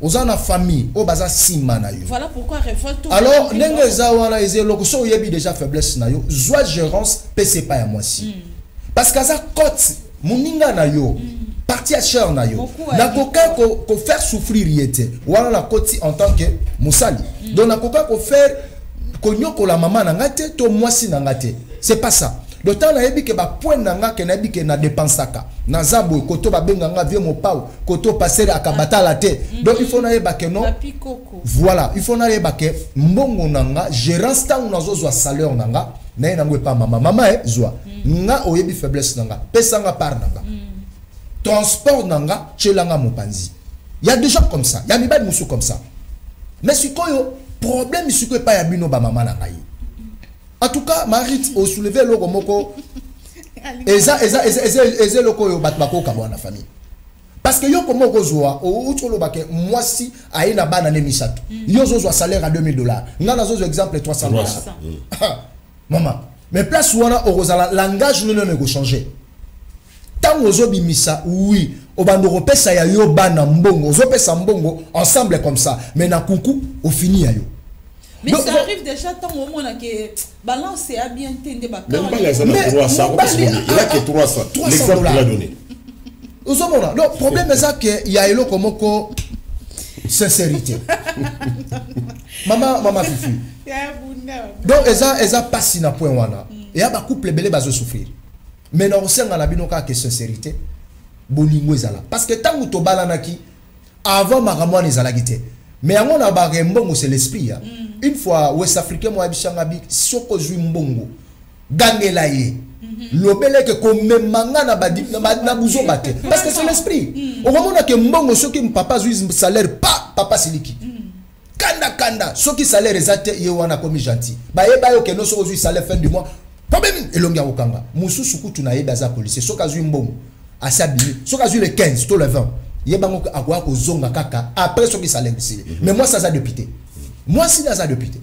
aux en famille au baza sima na yo. Voilà pourquoi révolte. Alors nenge zawana eze loko so yebi déjà faiblesse na yo joie gérance pc pas ya moi si parce que ça cote moninga na yo partie à cher na yo na koka ko faire souffrir yete wala la koti en tant que musali donc na koka ko faire ko nyoko la maman na ngate to moi si na ngate c'est pas ça. D'autant na yebi ke ba point na nga ke na yebi ke na dépensaka na zabo koto ba benga nga vie mo pao koto passer akabata la te donc il faut na yeba ke non voilà il faut na yeba ke mbongo na nga gérance tant na zo zo salaire na nga na ye na ngwe pa mama zwa nga oyebi faiblesse na nga pesa nga par na nga transport na nga chelanga mopanzi. Il y a des gens comme ça, il y a mibali musu comme ça, mais sikoyo problème sikoyo pa ya bino ba mama na ngai. En tout cas, Marit au soulever le moko eza loko yo bat bako ka na famille. Parce que yo komo kozwa o utolo bake moi si aina bana ne misato. Yo zo salaire à $2000. Ngana zo exemple $300. Maman, mais place wana o kozala langage non ne go changer. Tant ozo bimisa oui, o bando repesa ya yo bana mbongo, zo pesa mbongo ensemble comme ça. Mais na kuku au fini ya yo. Mais donc, ça arrive déjà tant au moins que balance a bien entendu ba. Même pas les années 300, il a que 300. L'exemple qu'il a donné. Le problème est ça qu'il y a eu comme sincérité. Maman Fifi. Donc eza passe na point wana. Et a ba couple belé bazo souffrir. Mais na osenga na binoka que sincérité bolingo ezala. Parce que tant to balana ki avant makamwa ezala gité. Mais on a barré mbongo c'est l'esprit. Une fois West Africain moi bishanga bi soko zui mbongo gangela ye lobele que comme manga na badi na buzo bate parce que c'est l'esprit. Au moment que mbongo soki papa zui salaire pas papa siliki kanda soki salaire ezate ye wana comme gentil ba ye ba yo que no so zui salaire fin du mois problème elongia okanga mususu kutu na ye baza policier soka zui mbongo asabi soka zui le 15 to le 20 ye bango akwa ko zonga kaka après soki salaire mais moi ça a député. Moi si ça député.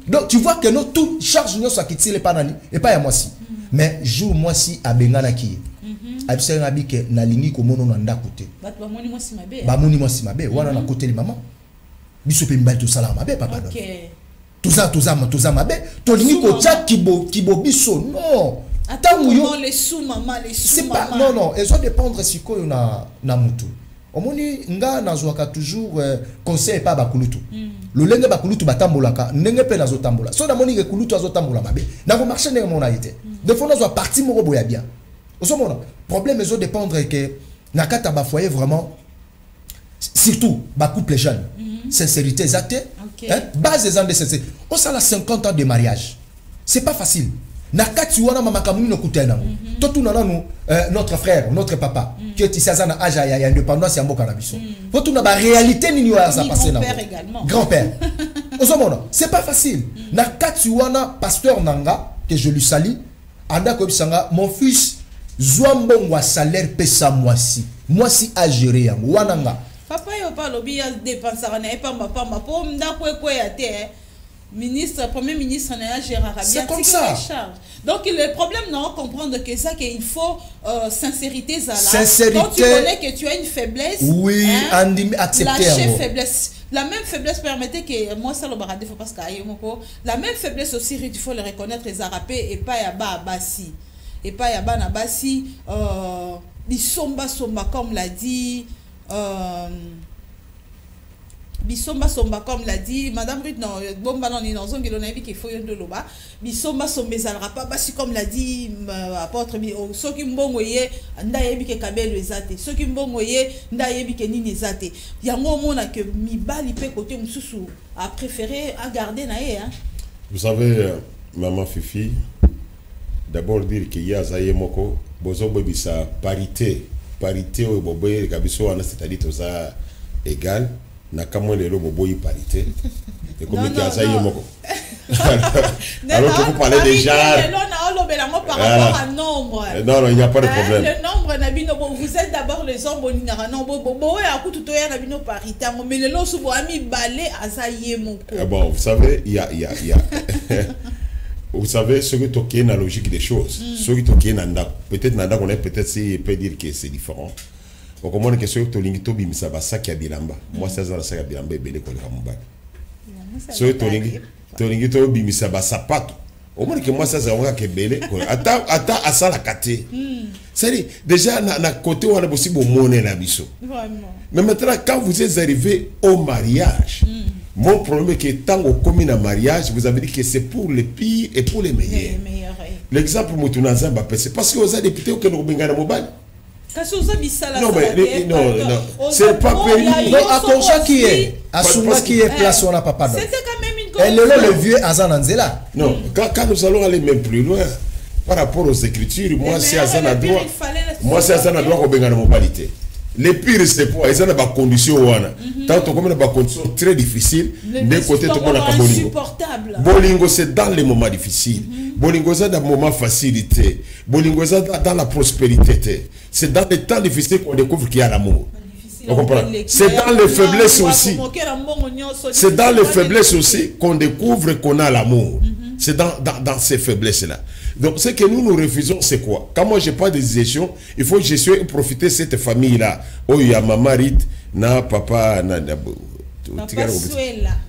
Donc tu vois que nous tout charge nous soit quitter les panani et pas à moi si. Mais jour moi si a bengana ki. Absent abi ke na lingi ko mono na ndakote. Ba moni moi si mabe. Ba moni moi si mabe wana na côté les maman. Biso pe mbal tout ça la mabe papa. OK. Tout ça mabe. To lingi ko tcha kibo biso non. Attends non les sous maman les sous maman. C'est pas non elles doivent dépendre si ko na mutu. Omoni nga nazwaka toujours conseil pas bakulutu. Le lenge bakulutu batambolaka ndenge pe nazotambola. So na moni ke kulutu azotambola mabe. Na ko marcher ndenge mona yete. De fois nazwa parti moko boya bien. Osomona problème ezo dépendre que na kata ba foyer vraiment surtout ba couple jeune. Sincérité exacte. Hein? Base des ans de sincérité. On ça la 50 ans de mariage. C'est pas facile. Nakati wana mama kamuni no kutena. Totu nana notre frère, notre papa qui est ici à âge ya indépendance ya mboka na biso. Totu na ba réalité nini wa ça passer na. Grand-père. Ozomona, c'est pas facile. Nakati wana pasteur nanga que je lui salue, anda ko bisanga mon fils Zwambongwa salaire pesa moi si a gérer yango wananga. Papa yo pa lobi ya dépenser na e pamba po ndako ya te. Ministre, premier ministre, c'est comme ça. Donc le problème, non, comprendre que ça, qu'il faut sincérité, ça là. Sincérité. Quand tu connais que tu as une faiblesse, oui, hein, accepter. Lâcher faiblesse. La même faiblesse permettait que moi ça le baradé faut parce que la même faiblesse aussi il faut le reconnaître les arapés et pas yaba abasi et pas yaba nabasi bisomba comme l'a dit Bisomba somba comme l'a dit Madame Ruth non bomba non non zongi l'on a vu qu'il faut y aller là-bas Bisomba somba zalra pas basi comme l'a dit apôtre ceux qui mbongoye ndayebi ke kabelo ezate ceux qui mbongoye ndayebi ke nini ezate yango mona que mi bali pe côté mususu a préféré à garder naé hein. Vous savez maman Fifi d'abord dire qu'il y a zaye moko bozo bebisa parité au boboye kabiso ana c'est-à-dire tout ça égal na kamwe lelo boboyi parité et comme il y a ça yomoko alors que vous parlez déjà par rapport à nombre non il n'y a pas de problème le nombre na bino vous êtes d'abord les hommes boninga non bobo ya kutu to ya na bino parité mais lelo subo ami balé azaye moko bon vous savez il y a vous savez ce que toqué na logique des choses ce qui toqué nanda peut-être nanda on est peut-être si peut dire que c'est différent okomona ke soki tolingi tobimisa basaki ya bilamba mwasi aza na saki ya bilamba ebele koleka mobali soki tolingi tobimisa basapato omona ke mwasi aza kaka ebele ata asalaka te c'est-à-dire déjà na côté wana bosi bomonela biso mais maintenant quand vous êtes arrivé au mariage mon problème est que tant qu'on commis un mariage vous avez dit que c'est pour les pires et pour les meilleurs l'exemple Moutounazamba c'est parce que vous avez député au Kenya Bengana Mobile. Non, mais non, c'est pas permis. Non, à Koncha qui est, à Souma qui est place on a papa. C'était quand même une elle est le vieux Azananzela. Non, quand nous allons aller même plus loin par rapport aux écritures, moi c'est Azan a droit. Moi c'est Azan a droit au Bengana Mobilité. Les pires c'est quoi? Ils ont des conditions tant comme des conditions très difficiles d'un côté tout le monde a bolingo. Bolingo c'est dans les moments difficiles. Bolingo c'est dans les moments facilités. Bolingo c'est dans la prospérité. C'est dans les temps difficiles qu'on découvre qu'il y a l'amour. On comprend? C'est dans les faiblesses aussi. C'est dans les faiblesses aussi qu'on découvre qu'on a l'amour. C'est dans ces faiblesses-là. Donc, ce que nous refusons, c'est quoi? Quand moi, je n'ai pas de décision, il faut que je suis profiter de cette famille-là. Oh, il y a maman Rite, na papa,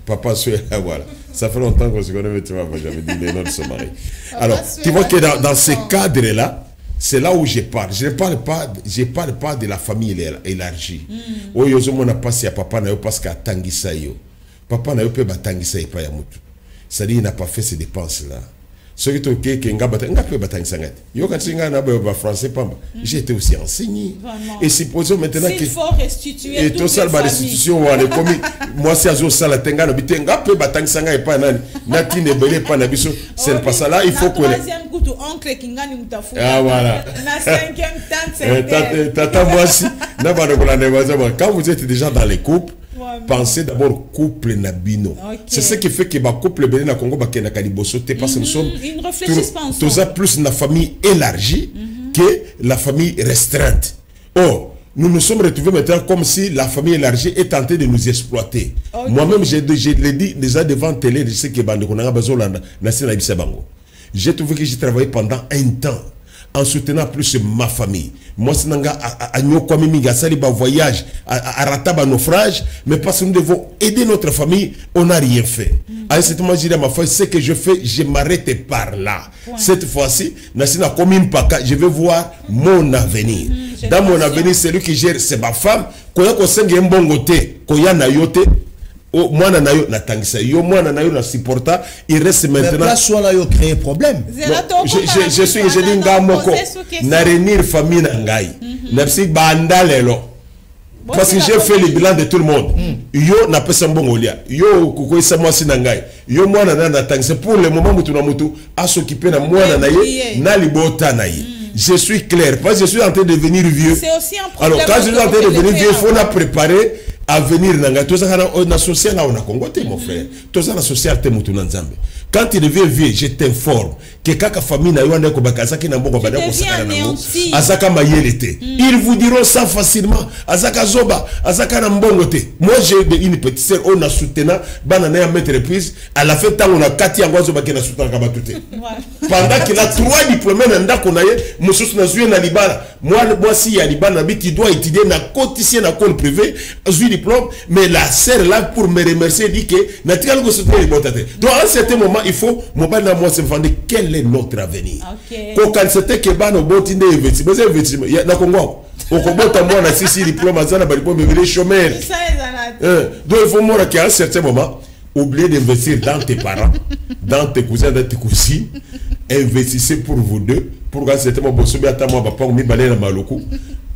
Papa Suela, voilà. Ça fait longtemps qu'on se connaît, mais tu vois, j'avais dit les noms de son mari. Alors, tu vois que dans ces cadres-là, c'est là où je parle. Je ne parle pas de la famille élargie. Oh, yozo mona passe à papa na yo parce qu'à Tangisa yo. Papa na yo peut batangisa et pas ya mutu. C'est-à-dire il n'a pas fait ces dépenses-là. Ce qui est ok, français, j'ai été aussi enseigné. Et supposons maintenant que. Il faut restituer. Et tout ça, la restitution, moi, c'est à ça, la tenga, n'a peu batang sanga et pas nan, natine belé pas nabiso. C'est pas ça là, il faut que. Troisième coup, oncle Kingani Moutafou. Ah voilà. La cinquième tante, tata, moi aussi. Quand vous êtes déjà dans les couples, pensez d'abord couple nabino. C'est ce qui fait que ma couple Bénin Congo bakena kaliboso te parce que nous sommes tous plus la famille élargie que la famille restreinte. Or, nous nous sommes retrouvés maintenant comme si la famille élargie est tentée de nous exploiter. Moi-même, je l'ai dit déjà devant télé, je sais que j'ai trouvé que j'ai travaillé pendant un temps en soutenant plus ma famille. Moi, c'est un voyage, à rataba naufrage, mais parce que nous devons aider notre famille, on n'a rien fait. À ce moment, je dis à ma femme, ce que je fais, je m'arrête par là. Cette fois-ci, je vais voir mon avenir. Dans mon avenir, celui qui gère, c'est ma femme. Quand il y a un bon côté, quand il y a moi na supporta il reste maintenant mais soit là yo créer problème. Je dis ngamoko na réunir famille na ngai na psi banda lelo parce que j'ai fait le bilan de tout le monde yo na pesa mbongolia yo kuko isa moi sinangai yo mwana na tangisa pour le moment mutu na mutu a s'occuper na mwana na ye na libota na ye. Je suis clair parce que je suis en train de devenir vieux. C'est aussi un problème. Alors quand je suis en train de devenir vieux, il faut la préparer à venir nanga. Tout ça na social là on a congoté mon frère. Tout ça na social te mutu nzambe. Quand il devient vieux, je t'informe que kaka famille na yo ande ko bakaza ki na mbongo bada ko sakana nango. Azaka mayelete. Ils vous diront ça facilement. Azaka zoba, azaka na mbongo te. Moi j'ai une petite sœur on a soutenu bana na mettre reprise à la fin tant on a kati yango zoba ki na soutenu ka batute. Pendant qu'il a 3 diplômés nda ko na ye mususu na zuye na libala. Moi si ya libala tu dois étudier na cotisien na école privée, zuye diplôme mais la sœur là pour me remercier dit que na tikal ko soutenir les botate. Donc à un certain moment il faut moi se demander quel est notre avenir. Quand c'était que bano botinde investissement na Congo au Kobota moi na sisi diplôme azana ba diplôme mais chômeur. Donc il faut moi qu'à un certain moment oubliez d'investir dans tes parents, dans tes cousins, dans tes cousines, investissez pour vous deux pour qu'à un certain moment bosobe ata moi ba pang mi balé na maloko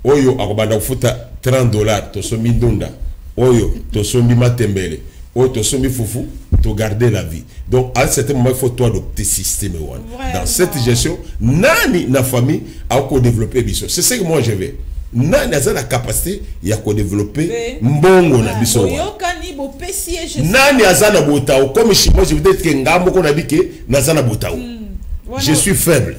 oyo akobanda kufuta $30 to somi ndunda oyo to somi matembele oyo to somi fufu to garder la vie. Donc à un certain moment il faut toi adopter système one. Dans cette gestion nani na famille a ko développer biso. C'est ce que moi je veux. Nani a la capacité ya ko développer mbongo na biso. Nani a na botao comme moi je veux dire que ngambo ko na bike na za na botao. Je suis faible.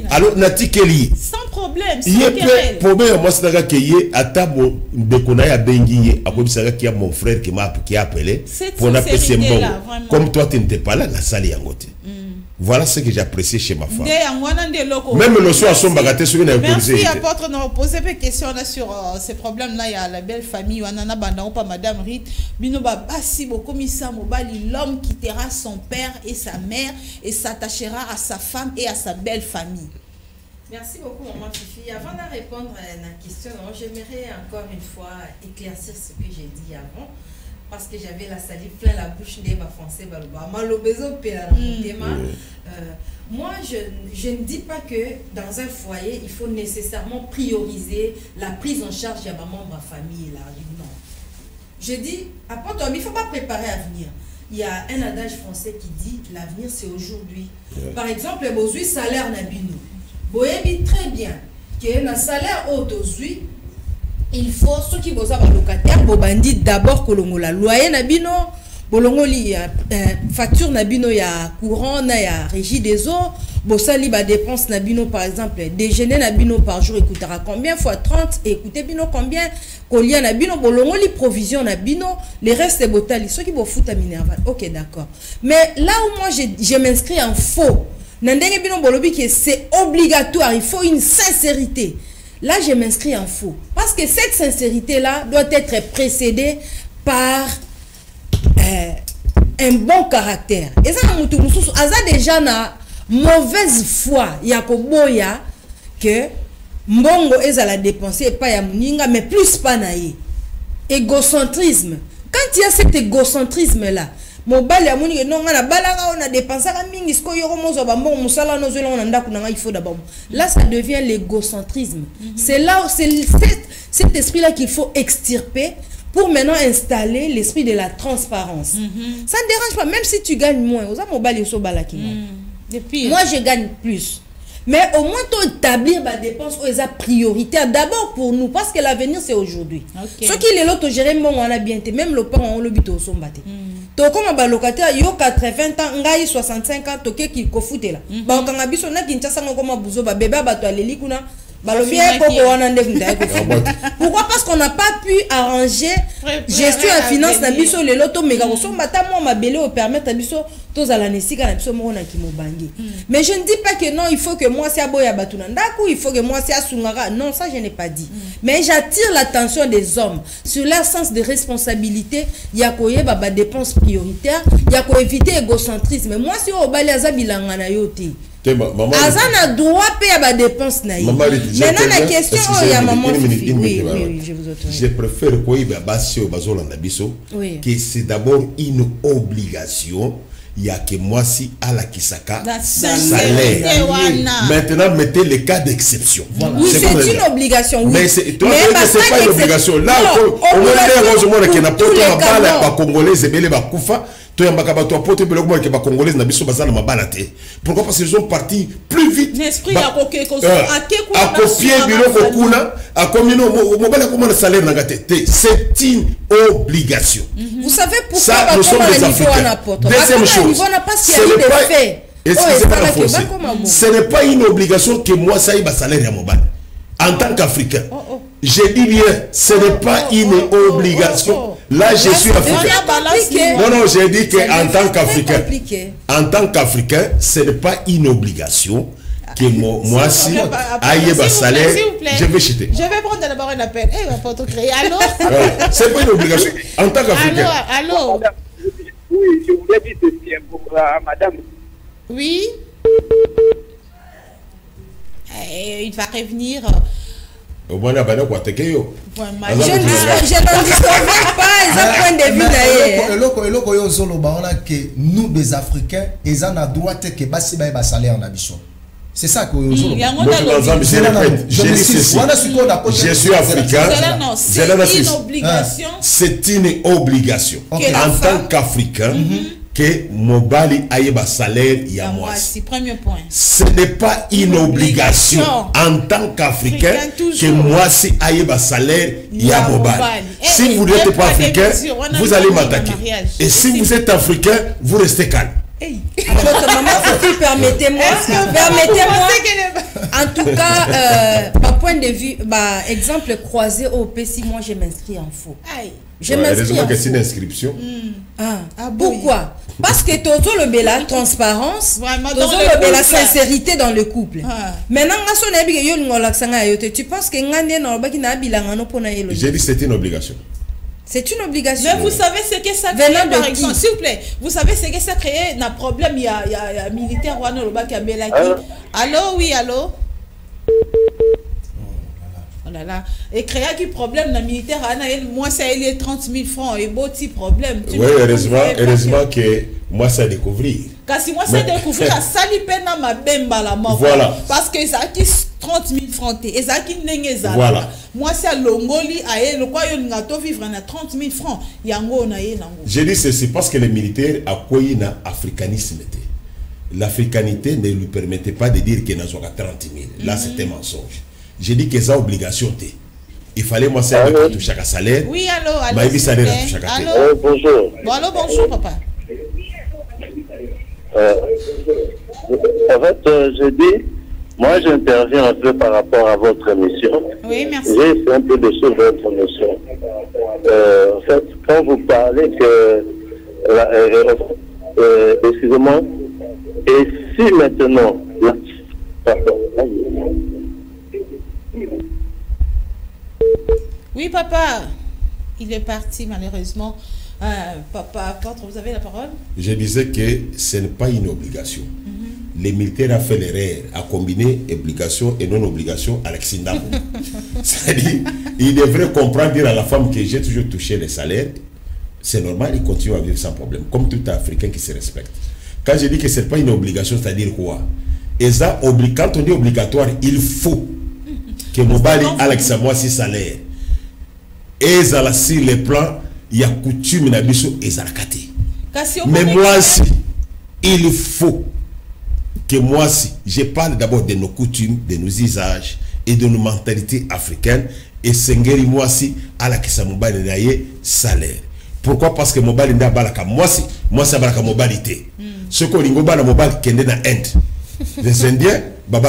Alors natikeli sans problème. Yé problème moi c'est daga que yé atabo de konaya bengiye akobisaka ki a mon frère qui m'a appelé pour na pese mbongo. Comme toi tu n'étais pas là na sali yangote. Voilà ce que j'apprécie chez ma femme. Même le soir, son bagaté sur une merci, apôtre, nous poser des questions sur ces problèmes-là. Il y a la belle famille, pas Madame Rit, Binoba Bassi, Bokomissa Mobali, l'homme quittera son père et sa mère et s'attachera à sa femme et à sa belle famille. Merci beaucoup, maman Fifi. Avant de répondre à la question, j'aimerais encore une fois éclaircir ce que j'ai dit avant, parce que j'avais la salive plein la bouche de ma français. Moi, je ne dis pas que dans un foyer, il faut nécessairement prioriser la prise en charge de ma membre de famille. Là. Non. Je dis, il ne faut pas préparer l'avenir. Il y a un adage français qui dit l'avenir, c'est aujourd'hui. Par exemple, le salaire n'a bino. Vous voyez très bien que un salaire haut aujourd'hui, il faut ceux qui vont avoir locataire, vous bandit d'abord que l'on la loyer n'a bino, bolongoli facture n'a bino ya courant na ya régie des eaux, bossali ba dépense n'a bino par exemple déjeuner n'a bino par jour écoutera combien fois 30 et écoutez bino combien colia n'a bino bolongoli provision n'a bino les restes botali ceux qui vont foutre à Minerva. OK, d'accord. Mais là où moi je m'inscris en faux. C'est obligatoire, il faut une sincérité. Là, je m'inscris en faux. Parce que cette sincérité-là doit être précédée par un bon caractère. Et ça, a déjà na mauvaise foi. Il y a que mbongo est à la dépenser et pas ya muninga, mais plus pas naïe. Égocentrisme. Quand il y a cet égocentrisme-là, mobile ya moni non na balanga on a dépensé à mingi sko yoro mozo ba mbongo musala no zelo on ndaku na il faut d'abord. Là ça devient l'égocentrisme. C'est là c'est cet esprit là qu'il faut extirper pour maintenant installer l'esprit de la transparence. Ça ne dérange pas même si tu gagnes moins. Oza mobile so balaki. Moi je gagne plus. Mais au moins tu établir ma dépense aux prioritaire d'abord pour nous parce que l'avenir c'est aujourd'hui. Ce qui les l'autre gérer mon on a bien été même le parent on le bito so mbaté. To comme ba locataire yo 80 ans ngai 65 ans to ke ki ko foutela. Ba kanga biso na kinchasa ngo ma buzo ba bébé ba to aleli kuna pourquoi? Parce qu'on n'a pas pu arranger gestion et finance na biso le loto mega so mata moi ma belé au permettre à biso tous à la nesika na biso mo na ki mo bangi. Mais je ne dis pas que non, il faut que moi c'est aboya batuna ndaku, il faut que moi c'est asungara. Non, ça je n'ai pas dit. Mais j'attire l'attention des hommes sur leur sens de responsabilité. Ya koye ba dépenses prioritaires, ya ko éviter égocentrisme. Moi si au bali azabilanga na yote. Azana droit payer ma dépense naïe. Maintenant la question il y a maman. Oui, je vous autorise. Je préfère quoi que c'est d'abord une obligation. Il y a que moi si à la Kisaka salaire. Maintenant mettez les cas d'exception. Voilà. Oui, c'est une obligation. Oui. Mais c'est pas une obligation. Là on va dire n'a pas congolais et ba kufa. Pourquoi? Parce qu'ils sont partis plus vite. À copier c'est une obligation. Vous savez pourquoi ça, nous sommes des Africains. Deuxième chose, ce n'est pas une obligation que moi ça y va salaire à mon ban. En tant qu'Africain, j'ai dit bien, ce n'est pas une obligation. Là, je suis africain. Non, j'ai dit qu'en tant qu'Africain, ce n'est pas une obligation que moi, si aïe ma salaire, je vais jeter. Je vais prendre d'abord un appel. Allô? C'est pas une obligation. En tant qu'Africain. Allô? Oui, je voulais dire ceci pour madame. Oui? Il va revenir. Je ne n'en disconviens pas, ils ont point de vue. Nous, des Africains, ils ont droit que basi ba salaire en habitation. C'est ça que je suis africain. C'est une obligation. En tant qu'Africain, que Mobali aille bas salaire il y a moi. Premier point. Ce n'est pas une obligation en tant qu'Africain que moi si aille bas salaire il y a Mobali. Si vous n'êtes pas africain, vous allez m'attaquer. Et si vous êtes africain, vous restez calme. Maman, permettez-moi. en tout cas, par point de vue, bah, exemple croisé au PC, moi je m'inscris en faux. Je m'inscris en faux. C'est une inscription. Pourquoi? Parce que tout le bela transparence, tout le bela sincérité dans le couple. Maintenant, tu penses que j'ai dit c'est une obligation. C'est une obligation. Mais vous savez ce que ça crée, par exemple, s'il vous plaît, vous savez ce que ça crée, un problème, il y a militaire, allô, oui, allô? Oh là là. Et créer un problème, le militaire, moi, ça a 30 000 francs, et beau petit problème. Oui, heureusement que moi, ça a découvert. Car si moi, ça a découvert, ça lui peine à ma bemba la mort. Voilà. Parce que ça a 30 000 francs, et ça a qui n'est pas. Voilà. Moi, c'est l'ongoli, le quoi, il y a vivre à 30 000 francs. J'ai dit ceci parce que les militaires a quoi il y a africanisme. L'africanité ne lui permettait pas de dire qu'il y a 30 000. Là, c'était mensonge. J'ai dit que ça obligation. Il fallait moi ça toucher un salaire. Oui, allô, allô. Allô, bonjour. Bon, allô, bonjour, papa. En fait, je dis, moi j'interviens un peu par rapport à votre émission. Oui, merci. J'ai fait un peu de sur votre émission. En fait, quand vous parlez que, excusez-moi, et si maintenant, pardon. Oui, papa. Il est parti, malheureusement. Papa, vous avez la parole? Je disais que ce n'est pas une obligation. Les militaires ont fait l'erreur à combiner obligation et non-obligation à l'accident. C'est-à-dire, ils devraient comprendre, dire à la femme que j'ai toujours touché les salaires. C'est normal, ils continuent à vivre sans problème, comme tout Africain qui se respecte. Quand je dis que ce n'est pas une obligation, c'est-à-dire quoi? Et ça, quand on dit obligatoire, il faut que Mobali Alexa moi si salaire. Et ça, sur les plans, il y a coutume nabiso et zarakate. Mais moi aussi, il faut que moi aussi, je parle d'abord de nos coutumes, de nos usages et de nos mentalités africaines. Et Sengeri moi aussi, Alexa Mobali naye salaire. Pourquoi? Parce que Mobali n'a pas la moi c'est la mobilité. Ce qu'on dit la mobile qui est dans l'Inde. Les Indiens, je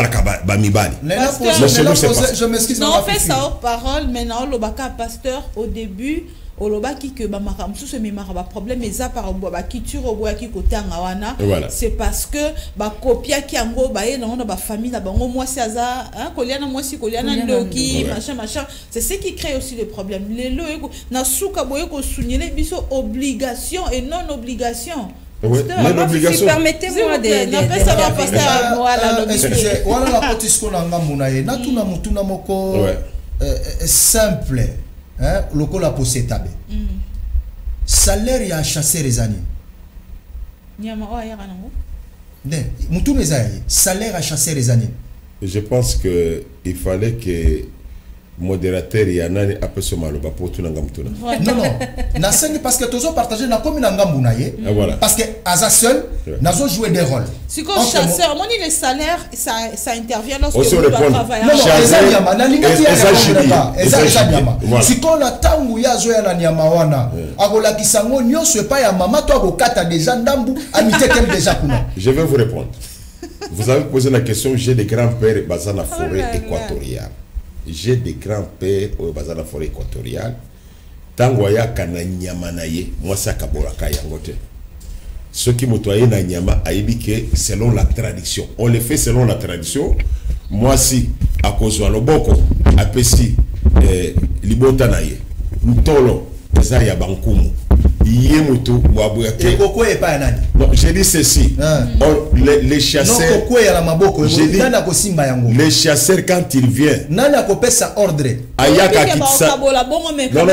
m'excuse. Non, on fait ça aux paroles, maintenant, le pasteur, au début, au lobaki que problème c'est parce que copia qui en gros famille moi machin c'est ce qui crée aussi le problème les obligation et non obligation. Oui, si permettez-moi de simple, le col a posé tabé. Salaire y a chassé les années. Salaire a chassé les années. Je pense que il fallait que modérateur y en a un peu ce mal pour tout le monde. Non, parce que tous ont partagé la commune en Gambounaye. Parce que Asa seul, nous avons joué des rôles. Si comme chasseur, moi les salaires, ça intervient lorsque vous doit travailler. Non, si qu'on a tangu ya zoya na nyamawana, agola kisango nyonso pa ya mama to agokata déjà ndambu amité quel déjà kuna. Je vais vous répondre. Vous avez posé la question, j'ai des grands-pères basés dans la forêt équatoriale. J'ai des grands-pères au basé dans la forêt équatoriale. Tangoya kana nyama na ye, moi ça kabolaka yangote. Ce qui m'otoye na nyama aibike selon la tradition. On le fait selon la tradition. Moi si à cause de loboko apesi libota na ye. Ntolo eza ya bankumu. Non, j'ai dit ceci. Les chasseurs. Les chasseurs, quand ils viennent. Non,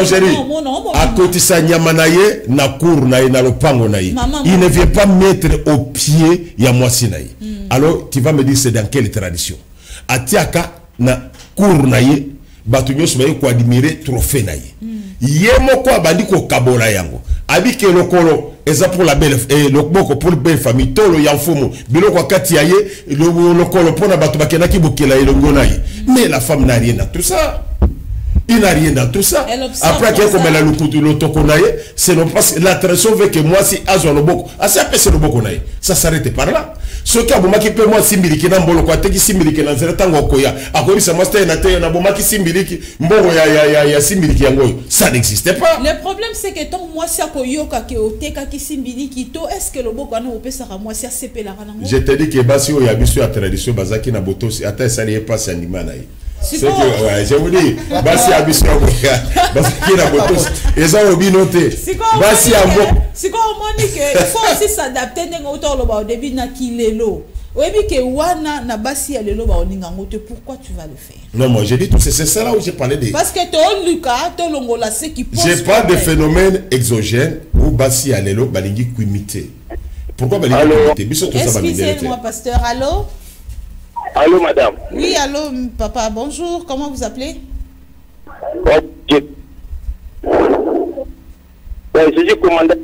j'ai dit. À côté sa nyamanaye, na cour naye, na lopango naye. Il ne vient pas mettre au pied Yamoisi naye. Alors, tu vas me dire, c'est dans quelle tradition? À Tiaka, na cour naye, Batunyo Soumaye, ko admirer trophée naye. Yemo kwa bandiko kabola yango. Abike lokolo eza pour la belle lokboko pour belle famille tolo yanfumu biloko kati yaye lokolo pona batu bakena ki bokela elongona ye. Mais la femme n'a rien dans tout ça. Il n'a rien dans tout ça. Après que comme elle a le coup de l'autoconaye, c'est non parce que la tradition veut que moi si azo loboko, assez apé c'est loboko naye. Ça s'arrête par là. Ce qui a bomaki pe moi simbiliki na mbolo kwa teki simbiliki na zera tango koya. Akori sa master na te na bomaki simbiliki mboro ya simbiliki yango. Ça n'existait pas. Le problème c'est que tant moi si akoyoka ke oteka ki simbiliki to est-ce que le boko na opesa ka moi si asepela kana ngo. Je te dis que basi o ya biso ya tradition bazaki na botosi ata sali e passe anima na yi. C'est que ouais, je vous dis basi ya biso ya bazaki na botosi eza obi noté. Basi ya mbo. C'est quoi Monique, il faut aussi s'adapter au début na kilelo. Oyebi ke wana na basi ya lelo ba oninga ngote, pourquoi tu vas le faire? Non, moi j'ai dit tout c'est ça là où j'ai parlé des. Parce que to Lucas, to longola ce qui pose. J'ai pas de phénomène exogène où basi ya lelo balingi kuimiter. Pourquoi balingi kuimiter? Biso tout ça ba miner. Excusez-moi pasteur, allô? Allô madame. Oui, allô papa, bonjour, comment vous appelez? Ok. Ouais, je suis commandant.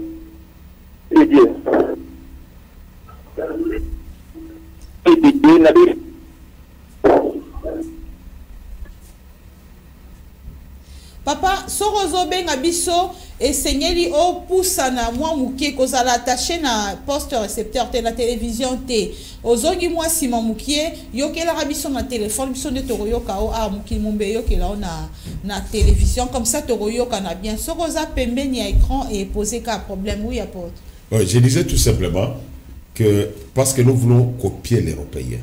Papa, sorozo benga biso et seigneli o poussana moi mukie kozala attaché na poste récepteur te na télévision te ozongi moi sima mukie yokela biso na téléphone biso ne toroyoka o a muki mumbe yokela o na télévision comme ça toroyoka na bien soroza pembeni ya écran et poser qu'un problème oui apôtre. Ouais, je disais tout simplement que parce que nous voulons copier les Européens.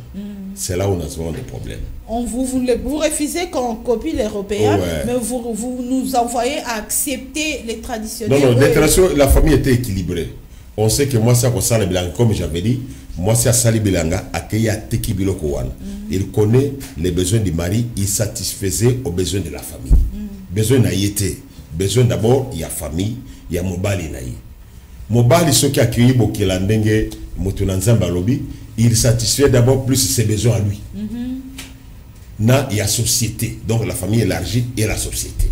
C'est là où nous avons des problèmes. Vous refusez qu'on copie les Européens, ouais. mais vous nous envoyez à accepter les traditionnels. Non, les traditions, la famille était équilibrée. On sait que moi, c'est à Sali Bilanga, comme j'avais dit, moi, c'est à Sali Bilanga, à Keya Teki Biloko Wana. Il connaît les besoins du mari, il satisfaisait aux besoins de la famille. Besoin d'ayété. Besoin d'abord, il y a famille, il y a Mobali Naï. Mobali, ceux qui accueillent Bokilandenge, Motunanzamba Lobby, il satisfait d'abord plus ses besoins à lui. Là, il y a société. Donc la famille élargie et la société.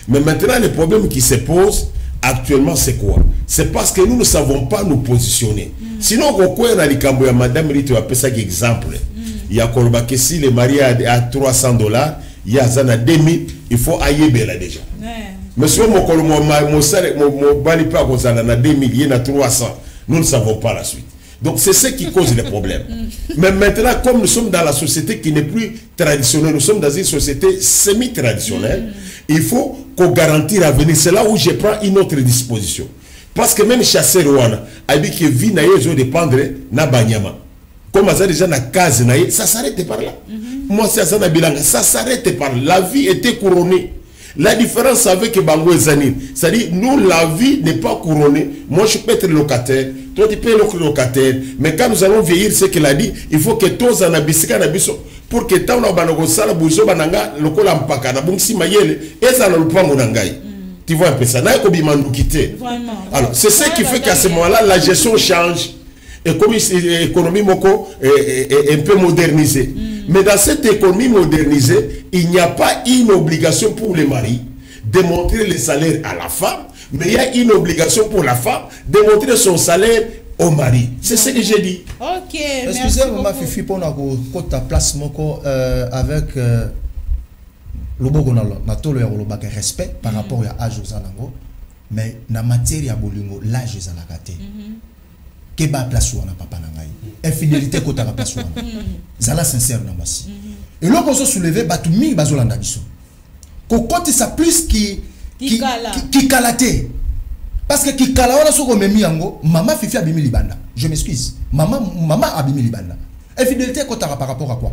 Mais maintenant, le problème qui se pose actuellement, c'est quoi? C'est parce que nous ne savons pas nous positionner. Sinon, on a les madame Rito a ça exemple. Il y a Kolba que si le mari a $300, il y a Zana 2000, il faut aïeber là déjà. Mais si on bali pas à 2000, il y a 300, nous ne savons pas la suite. Donc c'est ce qui cause les problèmes. Mais maintenant, comme nous sommes dans la société qui n'est plus traditionnelle, nous sommes dans une société semi-traditionnelle, il faut qu'on garantisse l'avenir. C'est là où je prends une autre disposition. Parce que même chasseur Rwanda, il dit que vie n'a pas dépendre na banyama. Comme ça déjà na case ça s'arrête par là. Moi c'est ça na bilanga, ça s'arrête par là. La vie était couronnée. La différence avec Bango et Zanine, c'est-à-dire nous la vie n'est pas couronnée. Moi je peux être locataire, toi tu peux être locataire, mais quand nous allons vieillir, c'est qu'il a dit, il faut que tous en abissika nabiso pour que tant on banogo sala buzo bananga lokola mpaka na bungsi mayele et ça na lupango nangai. Tu vois un peu ça, na ko bimandukité. Alors c'est ce qui fait qu'à ce moment-là la gestion change et comme l'économie moko est un peu modernisée. Mais dans cette économie modernisée, il n'y a pas une obligation pour les maris de montrer le salaire à la femme, mais il y a une obligation pour la femme de montrer son salaire au mari. C'est ce que j'ai dit. Ok. Excusez-moi, Fifi, pour ta place avec le Bogonalo, na respect par rapport à l'âge aux anango, mais na matière ya bolingo l'âge aux anakate. Keba place wana papa nangai. Infidélité kota ka place wana. Zala sincère na basi. Et là qu'on se soulever batu mingi bazolanda biso. Ko koti sa plus qui kalate. Parce que qui kala wana soko memi yango, maman Fifi abimi libanda. Je m'excuse. Maman abimi libanda. Infidélité kota par rapport à quoi?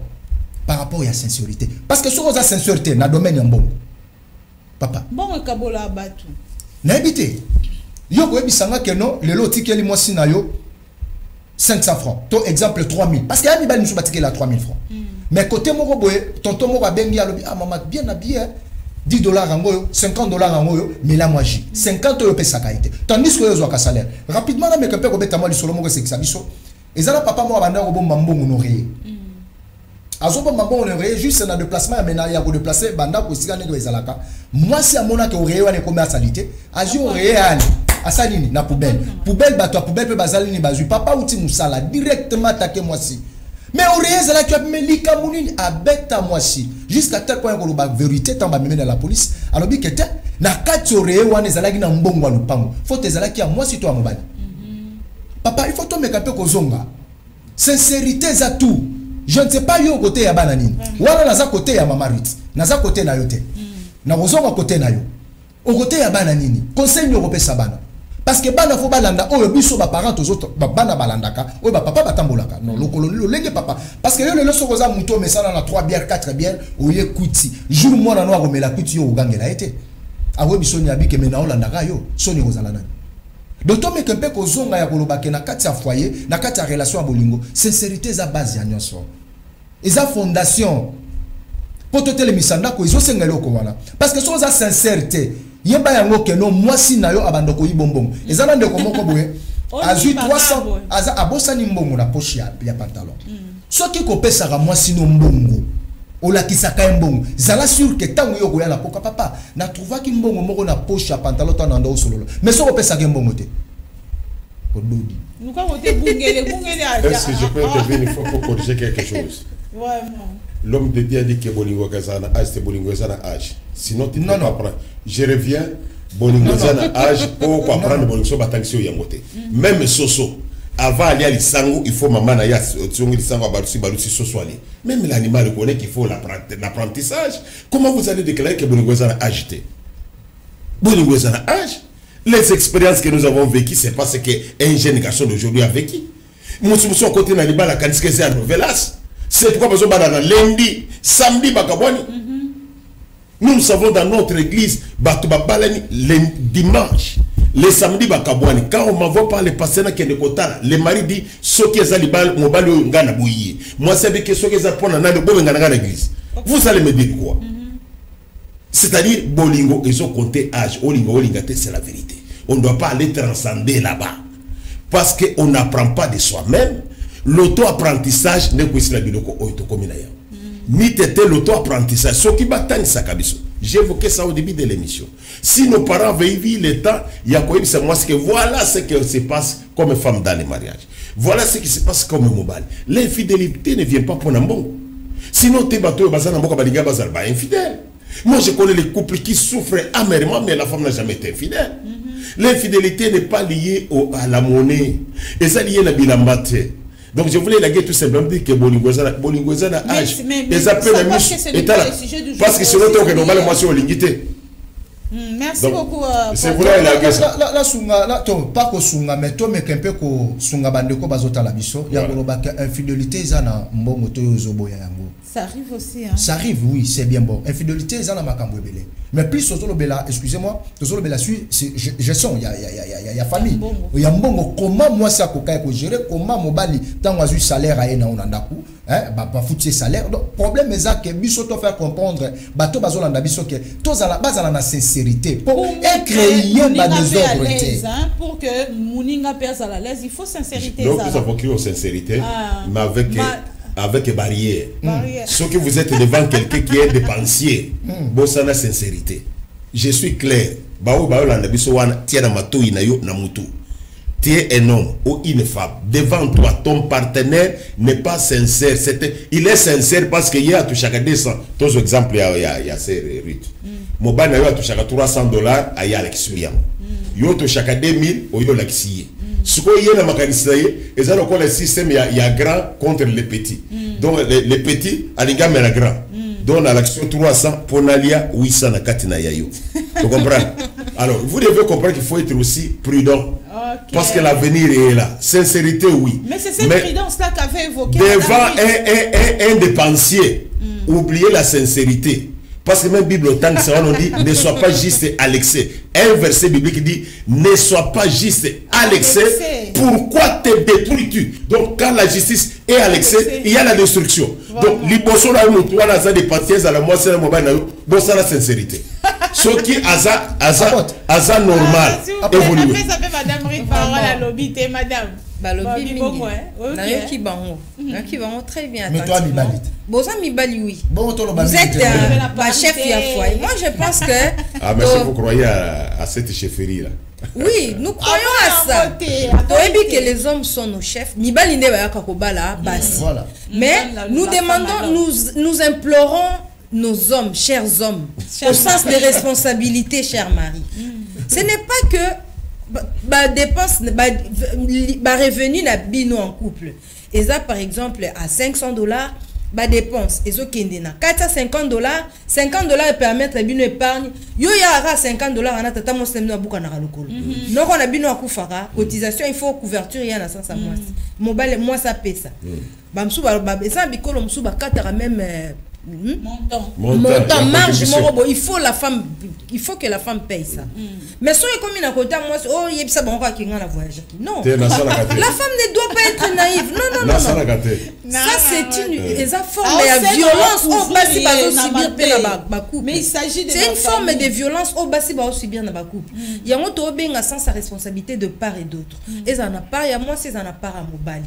Par rapport à la sincérité. Parce que sur la sincérité na domaine yambon. Papa. Bon kabola batu. Na habité. Yo ko ebisanga que non, le loti keli moi sinayo 500 francs. Ton exemple 3000. Parce qu'il y a des gens qui ont 3000 francs. Mais côté mon tonton Mora Bengi a le ah maman bien habillé, $10 en goyo, $50 en goyo, mais là moi j'ai 50 euros sa qualité. Tandis que yo zo ka salaire. Rapidement là mais que peut beta moi solo mo c'est ça biso. Et ça là papa moi banda ko mambo ngonoré. Azo bo mambo ngonoré juste na déplacement mais na ya ko déplacer banda ko sika nego ezalaka. Moi si amona que oré wana ko salité, azu oré ali. Asalini na poubelle. Poubelle bato poubelle pe bazalini bazu papa outi musala directement attaquer moi si. Mais au réel là tu as mis likamunini abeta moi si jusqu'à tel point que la vérité tamba même dans la police alors bi kete na kati au réel wana ezalaki na mbongo lupango faut ezalaki a moi si toi mobali. Papa il faut to meka pe kozonga. sincérité za tout. Je ne sais pas yo côté ya bananine. Wala naza côté ya mama Ruth. Naza côté na yote. Na ozonga côté na yo. Au côté ya bananini. Conseil yo kopesa bana. Parce que bana fo balanda oyo biso ba parents aux autres bana balandaka oyo ba papa batambolaka. Non lokolo lolenge papa. Parce que yo le loso koza muto mesala na 3 bières 4 bières oye kuti. Jour moi na no akomela kuti yo ogangela été. Awe biso ni abike mena olandaka yo. Soni kozala nani. D'autant que mpe kozonga ya kolobake na kati ya foyer, na kati ya relation à bolingo, sincérité za base ya nyonso. Eza fondation. Pour te telemisanda ko izo senga loko wana. Parce que so za sincérité, yeba yango ke no mwasi na yo abandoko yibombongo. Eza na ndeko moko boye. Azu 300 aza abosani mbongo na poche ya pantalon. Soki ko pesa ka mwasi no mbongo. Olakisaka mbongo. Zala sûr que tango yo koya na poka papa, na trouva ki mbongo moko na poche ya pantalon to na ndo sololo. Mais so ko pesa ke mbongo te. Kododi. Est-ce que je peux intervenir pour corriger quelque chose? L'homme de Dieu a dit que Bolingo Gazana âge, c'est Bolingo Gazana âge. Sinon, tu ne peux pas prendre. Je reviens, Bolingo Gazana âge, pour prendre Bolingo Batanxio Yamote. Même Soso, avant d'aller à l'Issango, il faut maman Naya, l'Issango à Balusi Soso aller. Même l'animal connaît qu'il faut l'apprentissage. Comment vous allez déclarer que Bolingo Gazana âge? Bolingo Gazana âge. Les expériences que nous avons vécues, c'est pas ce qu'un jeune garçon d'aujourd'hui a vécu. Nous sommes côté Naliba, la quantité c'est à Novelas. C'est pourquoi nous sommes lundi, samedi, bakabwani. Nous savons dans notre église, le dimanche, le samedi, bakabwani. Quand on m'envoie par les passants qui ne kotana, le mari dit, ce qui est à l'ibal, mon bal, ngana bouillie. Moi, c'est que ce qui est à prendre dans le bon ngana l'église. Vous allez me dire quoi? C'est-à-dire, Bolingo, ils ont compté âge. Olingo, c'est la vérité. On ne doit pas aller transcender là-bas. Parce qu'on n'apprend pas de soi-même. L'auto-apprentissage n'est pas la biloko oitokominaya. Ni t'étais l'auto-apprentissage. Ce qui bataille ça kabiso. J'ai évoqué ça au début de l'émission. Si nos parents vivent le temps, il y a quoi c'est moi ce que voilà ce qui se passe comme femme dans les mariages. Voilà ce qui se passe comme mobile. L'infidélité ne vient pas pour un bon. Sinon t'es bateau bazana mboka baliga bazal ba infidèle. Moi je connais les couples qui souffrent amèrement mais la femme n'a jamais été infidèle. L'infidélité n'est pas liée à la monnaie. Et ça lié à la bilambate. Donc je voulais laguer tout simplement dire que Bolingo Zana âge. Et ça peut parce que c'est l'autre que normalement moi sur l'ingité. Merci beaucoup. C'est vous la sunga la to pas ko sunga mais to me kempe ko sunga bandeko bazota la biso ya kolobaka infidélité zana mbongo to yozoboya yango. Ça arrive aussi hein. Ça arrive oui, c'est bien bon. Infidélité zana makambo ebele. Mais plus surtout bela, excusez-moi, surtout bela c'est gestion, il y a famille. Il y a mbongo comment moi ça ko kay ko gérer comment mobali tant azu salaire a ena onandaku, hein, ba foutu salaire. Donc problème est ça que biso to faire comprendre bato bazolanda biso que to za base na sincérité pour créer ba désordre pour que Mouninga perde à l'aise, il faut sincérité. Donc nous avons créé sincérité mais avec barrière. Sauf que vous êtes devant quelqu'un qui est dépensier. Bon, ça n'a sincérité. Je suis clair. Tu es un homme ou une femme. Devant toi, ton partenaire n'est pas sincère. Il est sincère parce qu'il y a tout chaque 200. Tous exemples, il y a ces rites. Mon ban a tout chaque $300, il y a l'expérience. Il y a tout chaque 2000, il y a l'expérience. Ce qu'il y a dans ma canissée, et ça, le système, il y a grand contre les petits. Donc, les petits, il y a grand. Donc, à l'action 300, pour Nalia, 800 na katina yayo. Vous comprenez? Alors, vous devez comprendre qu'il faut être aussi prudent. Parce que l'avenir est là. Sincérité, oui. Mais c'est cette prudence-là qu'avait évoqué. Devant un dépensier, oubliez la sincérité. Parce que même Bible, autant que ça, on dit, ne sois pas juste à l'excès. Un verset biblique dit, ne sois pas juste à l'excès. Pourquoi te détruis-tu? Donc, quand la justice est à l'excès, il y a la destruction. Donc, l'hypothèse là où tu as des parties à la moitié, c'est la sincérité. Ce qui est normal, évolue. Après, ça fait Madame Rick, parole à lobby, Madame. Balobi mingi na yoki bango yoki bango très bien. Mais toi Mibali boza Mibali oui bon vous êtes ma chef ya foyer. Moi je pense que merci vous croyez à cette chefferie là. Oui, nous croyons à ça. Toyebi que les hommes sont nos chefs. Mibali ne ba yakobala basi. Voilà. Mais nous demandons, nous implorons nos hommes, chers hommes, au sens des responsabilités, chère Marie. Ce n'est pas que dépense revenu na bino en couple. Et ça, par exemple, à $500, bah dépense et na $450, $50 permettre une épargne yo ya $50 ana tata mo semna buka na lokolo non on a bino akufara cotisation il faut couverture ya na sens à moi mobile moi ça pesa ba msu ba ça bikolo msu ba katara même montant marge morobo il faut que la femme paye ça mais si on comme na côté moi oh yebisa bon ka kinga na voyage non la femme ne doit pas être naïve non ça c'est une forme de violence au basi ba subir pe na ba couple mais il s'agit de c'est une forme de violence au basi ba subir na ba couple yango to benga sans sa responsabilité de part et d'autre et ça n'a pas ya moi c'est ça n'a pas à mobali.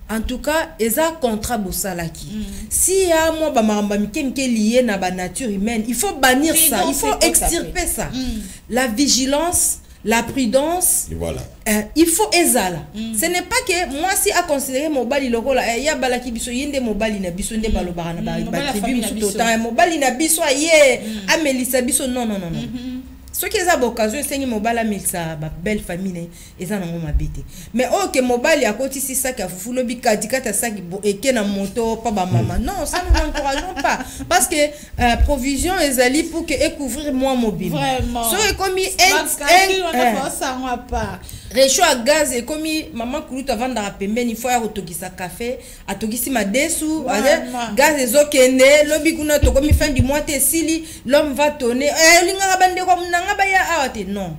En tout cas, ils ont contrat bosalaki. Si y a moi ba lié na ba nature humaine, il faut bannir ça, il faut extirper ça. La vigilance, la prudence. Et voilà. Il faut ezala. Ce n'est pas que moi si à considérer mobali lokola ya balaki biso yende mobali na biso nde balobara na ba tribu tout temps mobali na biso ye amelisa biso non. Ce qui est à l'occasion, c'est que mobile a mis sa belle famille et ça n'a pas bête. Mais ok, mobile à côté si ça qui a fou le bicadicat à ça et qui na moto pas ba maman. Non, ça nous n'encourageons pas parce que provision est allée pour que couvrir moins mobile. Vraiment. So comme pas. Réchaud à gaz et comme maman coulut avant d'appeler il faut à autogisa café, à togisi ma dessous, gaz et zokende, lobby kuna to comme fin du mois te sili, l'homme va tourner. Linga bande comme nanga baya awate non.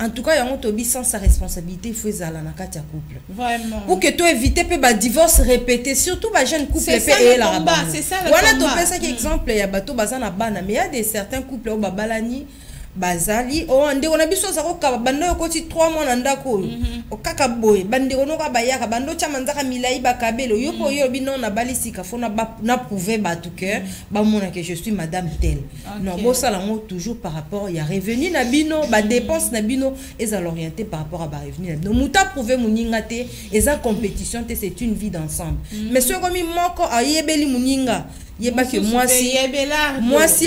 En tout cas, il y a un tobi sans sa responsabilité, il faut zala na katia couple. Vraiment. Pour que tu évites pe ba divorce répété, surtout ba jeune couple pe la rabat. C'est ça le combat. Voilà to pesa qui exemple ya bato bazana bana, mais il y a des certains couples au babalani bazali o ande on a biso za ko ka bando ko ti 3 mois na ndako o kaka boy bande ono ka bayaka bando cha manzaka milai ba kabelo yo po yo bino na balisika fona na prouver ba tout cœur ba mona que je suis madame telle non bo ça là toujours par rapport il y a revenu na bino ba dépense na bino et ça l'orienter par rapport à ba revenu na bino muta prouver muninga te et ça compétition te c'est une vie d'ensemble mais ce comme moko ayebeli muninga yeba que moi si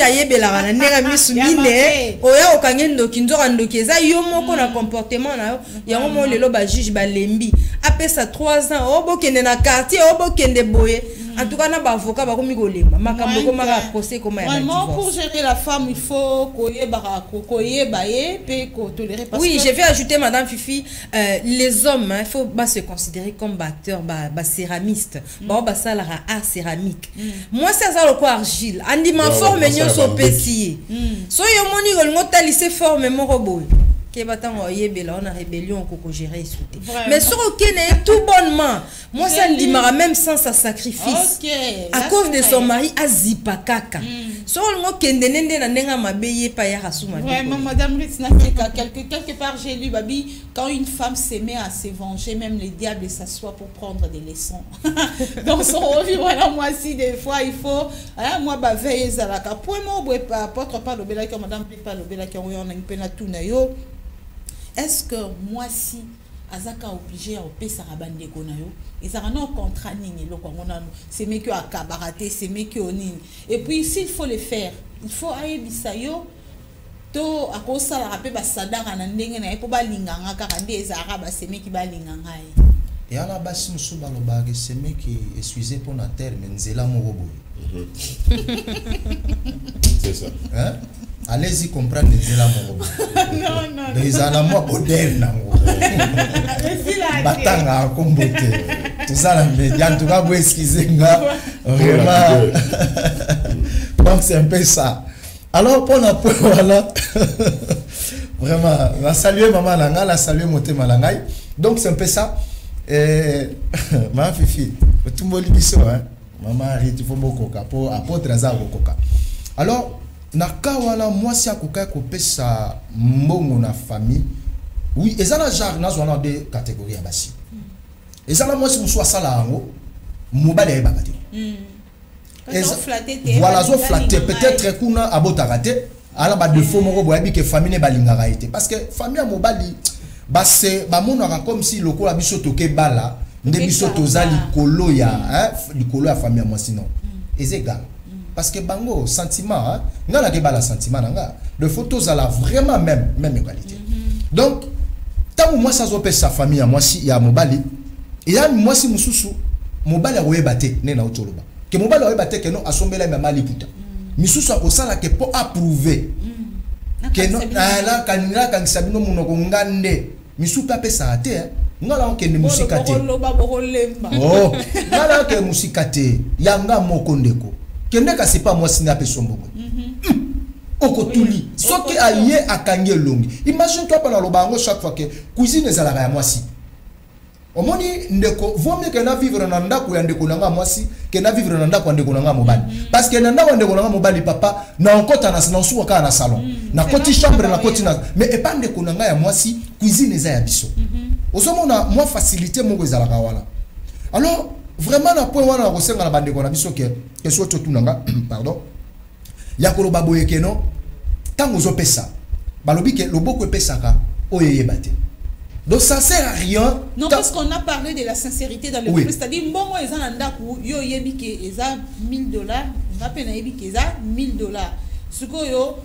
ayebela na ndenga misu mine oya okangendo kinzora ndokeza yo moko na comportement na yo yango mo lelo ba juge ba lembi apesa 3 ans obokende na quartier obokende boye en tout cas na ba avocat ba komi kolemba makambo ko maka procès comme ya vraiment pour gérer la femme il faut koyeba pe ko tolérer parce oui je vais ajouter madame Fifi les hommes il faut pas se considérer comme acteurs ba céramistes ba salara art céramique moi c'est ça le quoi argile andi ma forme nyo so pesi so yo moni ko ngota lycée forme mo robo ke batango yebela on a rébellion ko gérer souté mais sur okene tout bonnement moi ça me dit même sans sa sacrifice à cause de son mari azipa kaka so ngo kende nende na ndenga mabeye pa ya rasuma vraiment madame Ritzna quelque part j'ai lu babi quand une femme s'aimait à se venger même les diables s'assoient pour prendre des leçons dans son revue voilà moi si des fois il faut moi ba veille zalaka pour moi boy pas apôtre pas le bela que madame pas le bela que on a une peine tout na yo. Est-ce que moi si azaka obligé à payer sa rabande konayo ils ont un contrat nini lo kongona c'est mieux que à kabaraté c'est mieux que nini et puis s'il faut le faire il faut aye bisayo to akosa la rapé ba sadara na ndenge na po ba linganga kaka nde ezara ba c'est mieux qui ba linganga et à la base musu ba lo ba c'est mieux qui excusez pour na terre mais nzela mo robo c'est ça hein. Allez-y comprendre les éléments. Non. Les éléments modernes. Batanga comboté. Tout ça là, mais en tout cas vous excusez moi. Vraiment. Donc c'est un peu ça. Alors pour la voilà. Vraiment, la saluer maman Langa, la saluer moté Malangai. Donc c'est un peu ça. Maman Fifi, tout le monde biso hein. Maman Riti faut beaucoup pour apôtre Azar Koka. Alors naka wana mwasi akoka kopesa mbongo na famille oui ezala genre nazwana de catégorie ya basi ezala mwasi musu asala ngo mobali ya bakati voilà zo flatter peut-être kuna abotaka te ala ba défaut moko boyabi ke famille ne balingaka ete parce que famille ya mobali base ba monaka comme si lokola biso toke bala nde biso tozali likolo ya likolo ya famille ya mwasi non ezega parce que bango sentiment hein ngala ke bala sentiment nga de photos à la vraiment même égalité donc tant moi ça zo pe sa famille moi si ya mobali et ya moi si mususu mobali akoyeba te ne na otoloba ke mobali akoyeba te ke no asombela mama liputa misusu akosala ke po approuver ke no ala kanira kangisa bino munoko ngande misusu pe apesa te ngala okende musika te oh ngala ke musika te yanga moko ndeko kende kasi pa mwasi na peso mbongo okotuli soki aye akangi elongi imagine toi pendant le bango chaque fois que cuisine ezalaka ya mwasi omoni ndeko vaut mieux que na vivre na ndako ya ndeko nanga mwasi que na vivre na ndako ya ndeko nanga mobali parce que na ndako ya ndeko nanga mobali papa na okota na nsuwa kaka na salon na koti chambre na koti na mais epa ndeko nanga ya mwasi cuisine eza ya biso osomona moi facilité moko ezalaka wana alors vraiment na point wana kosenga na bandeko na biso que soit tout nanga pardon ya koloba boye ke no tango ozopesa balobi ke loboko epesaka oyeyeba te. Donc ça sert à rien. Non, parce qu'on a parlé de la sincérité dans le couple. C'est-à-dire, bon, ils ont un dakou, yo yebi ke eza $1000, on appelle na yebi ke eza $1000. Ce que yo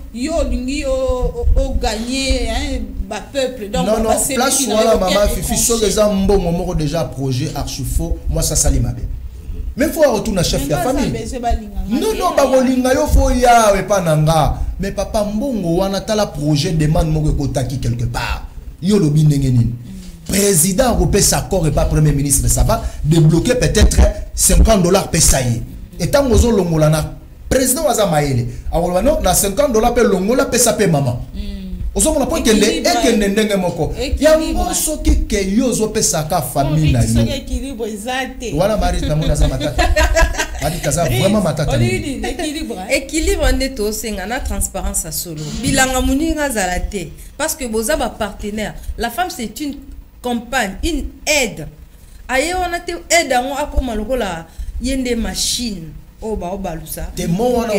lingi yo gagné hein ba peuple. Donc non, place voilà maman fifi so les mbongo moko déjà projet archifaux, moi ça salima be. Mais faut retourner chef de famille. Non, ba kolinga yo faut ya we pa nanga. Mais papa mbongo wana tala projet demande moko kotaki quelque part. Yo lobi ndenge nini. Président européen s'accord et pas premier ministre ça va débloquer peut-être $50 pesaye. Et tant ozo longola na président waza maele. Alors non na $50 pe longola pesa pe maman. Ozo mona po kende e kende ndenge moko. Ya moso ki ke yo zo pesa ka famille na yo. Équilibre exact. Voilà Marie na mona za matata. Adi kaza vraiment matata. Équilibre ndeto senga na transparence à solo. Bilanga muninga zalate parce que boza ba partenaire. La femme c'est une compagne, une aide. Aye on a te aide on akoma lokola yende machine. Oba lusa. Te mo wana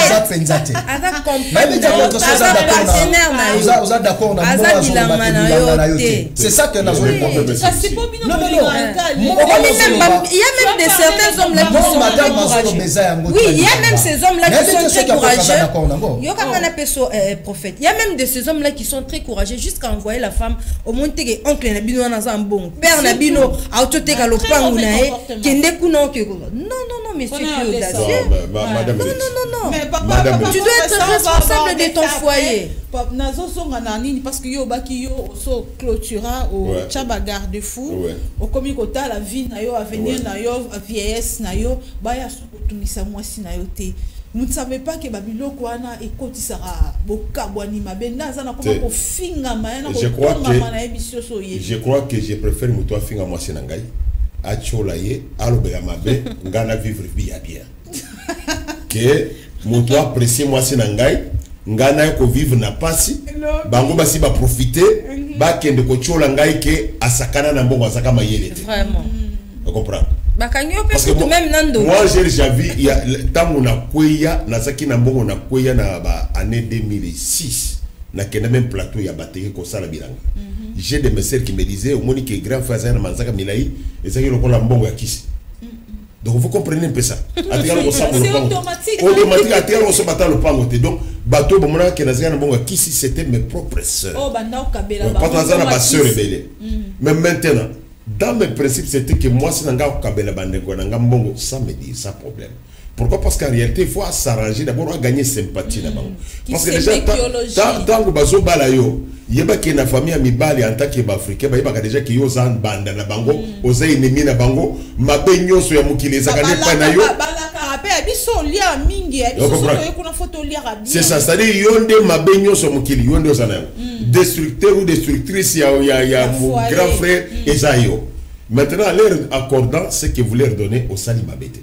za penzate. Aza compagne. Aza partenaire na yo. Oza d'accord na aza bilanga na yo te. C'est ça que nous avons. C'est pas bien. Il y a même de certains hommes là qui sont très courageux. Oui, il y a même ces hommes là qui sont très courageux. Yo kama na peso prophète. Il y a même de ces hommes là qui sont très courageux jusqu'à envoyer la femme au monte que oncle na bino na za mbongo. Père na bino autoté ka lopangu na e kende kuna ke ko. Non, monsieur qui audacieux. Non. Mais papa, tu dois être responsable de ton foyer. Nazo songa na nini parce que yo baki yo so clôtura au chaba garde-fou au komi kota la vie na yo avenir na yo vieillesse na yo baya sokotumisa mwasi na yo te. Vous ne savez pas que babiloko wana ekotisaka bokabwani mabenda za na koma ko finga mayana ko koma na emission so ye. Je crois que je préfère muto finga mwasi na ngai achola ye alobela mabe ngana vivre bien que muto apprécier mwasi na ngai ngana ko vivre na pasi bango basi ba profiter ba kende ko chola ngai ke asakana na mbongo asaka mayele te. Vraiment. Vous comprenez? Parce que même nando. Moi j'ai vu il y a tant on a kweya na saki na mbongo na kweya na ba année 2006 na kena même plateau ya bateke ko sala bilanga. J'ai des messieurs qui me disaient au monique grand frère na manzaka milai ezaki lokola mbongo ya kisi. Donc vous comprenez un peu ça. C'est automatique. Automatique attirer au sabata le pango. Donc bateau bomona que na zana mbongo kisi c'était mes propres sœurs. Oh banda kabela ba. Pas dans ma sœur rebelle. Mais maintenant dans mes principes, c'était que moi, si je suis ça me dit, ça problème. Pourquoi? Parce qu'en réalité, il faut s'arranger d'abord à gagner sympathie d'abord. Parce que déjà, tant que bazo balayo, yeba qui na famille amibali en tant que africain, yeba déjà qui yo zan banda na bango, oza ennemi na bango, mabenyo so ya mukile zakane pa na yo. C'est ça, c'est-à-dire yonde mabenyo so mukile, yonde osana. Destructeur ou destructrice, il y a mon grand frère Esaïo. Maintenant, leur accordant ce que vous leur donnez au Sali Mabete.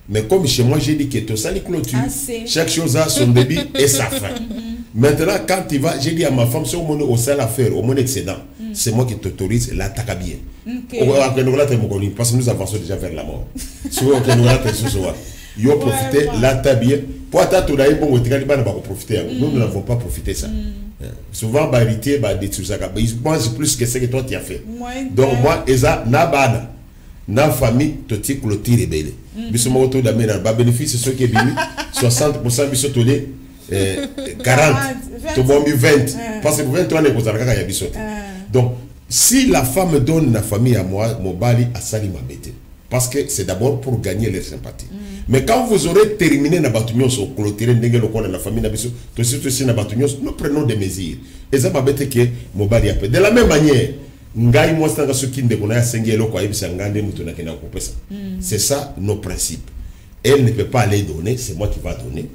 Mais comme chez moi, j'ai dit que au Sali clôture, chaque chose a son début et sa fin. Maintenant, quand tu vas, j'ai dit à ma femme, si au Sali affaire, au mon excédent, c'est moi qui t'autorise l'attaque bien. Parce que nous avançons déjà vers la mort. Si vous avez profité, l'attaque bien. Pour attendre, nous n'avons pas profité ça. Souvent, bah, héritier, bah, détruire ça. Ils pensent plus que ce que toi tu as fait. Donc, moi, Eza, na na famille, tu clôture et belle. Bisous, moi, autour d'amener un bénéfice, c'est ce qui est venu. 60%, bisous, tous les 40. Tu vas 20. Parce que 23, on est pour ça, il y a bisous. Donc, Si la femme donne la famille à moi, mon bali a sali ma bête. Parce que c'est d'abord pour gagner leur sympathie. Mais quand vous aurez terminé na batunios au clôturer la famille nous prenons des mesures. Et ça m'a bête que mon bali a fait. De la même manière, c'est ça nos principes. Elle ne peut pas les donner, c'est moi qui va donner.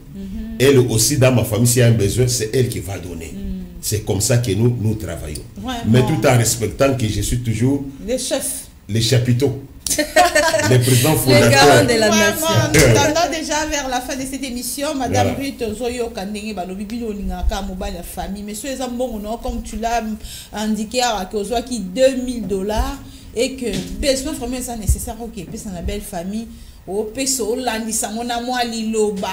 Elle aussi, dans ma famille, s'il y a un besoin, c'est elle qui va donner. C'est comme ça que nous travaillons. Vraiment. Mais tout en respectant que je suis toujours les chefs, les chapiteaux, les présidents fondateurs. Les garants de la nation. Nous tendons déjà vers la fin de cette émission. Madame Ruth Zoyo Kandenge Balobibilo Ningaka Mobile la famille. Monsieur Zambon, comme tu l'as indiqué, à Kozwa qui $2000 et que besoin vraiment ça nécessaire que puisse une belle famille au peso landisa mona moi liloba.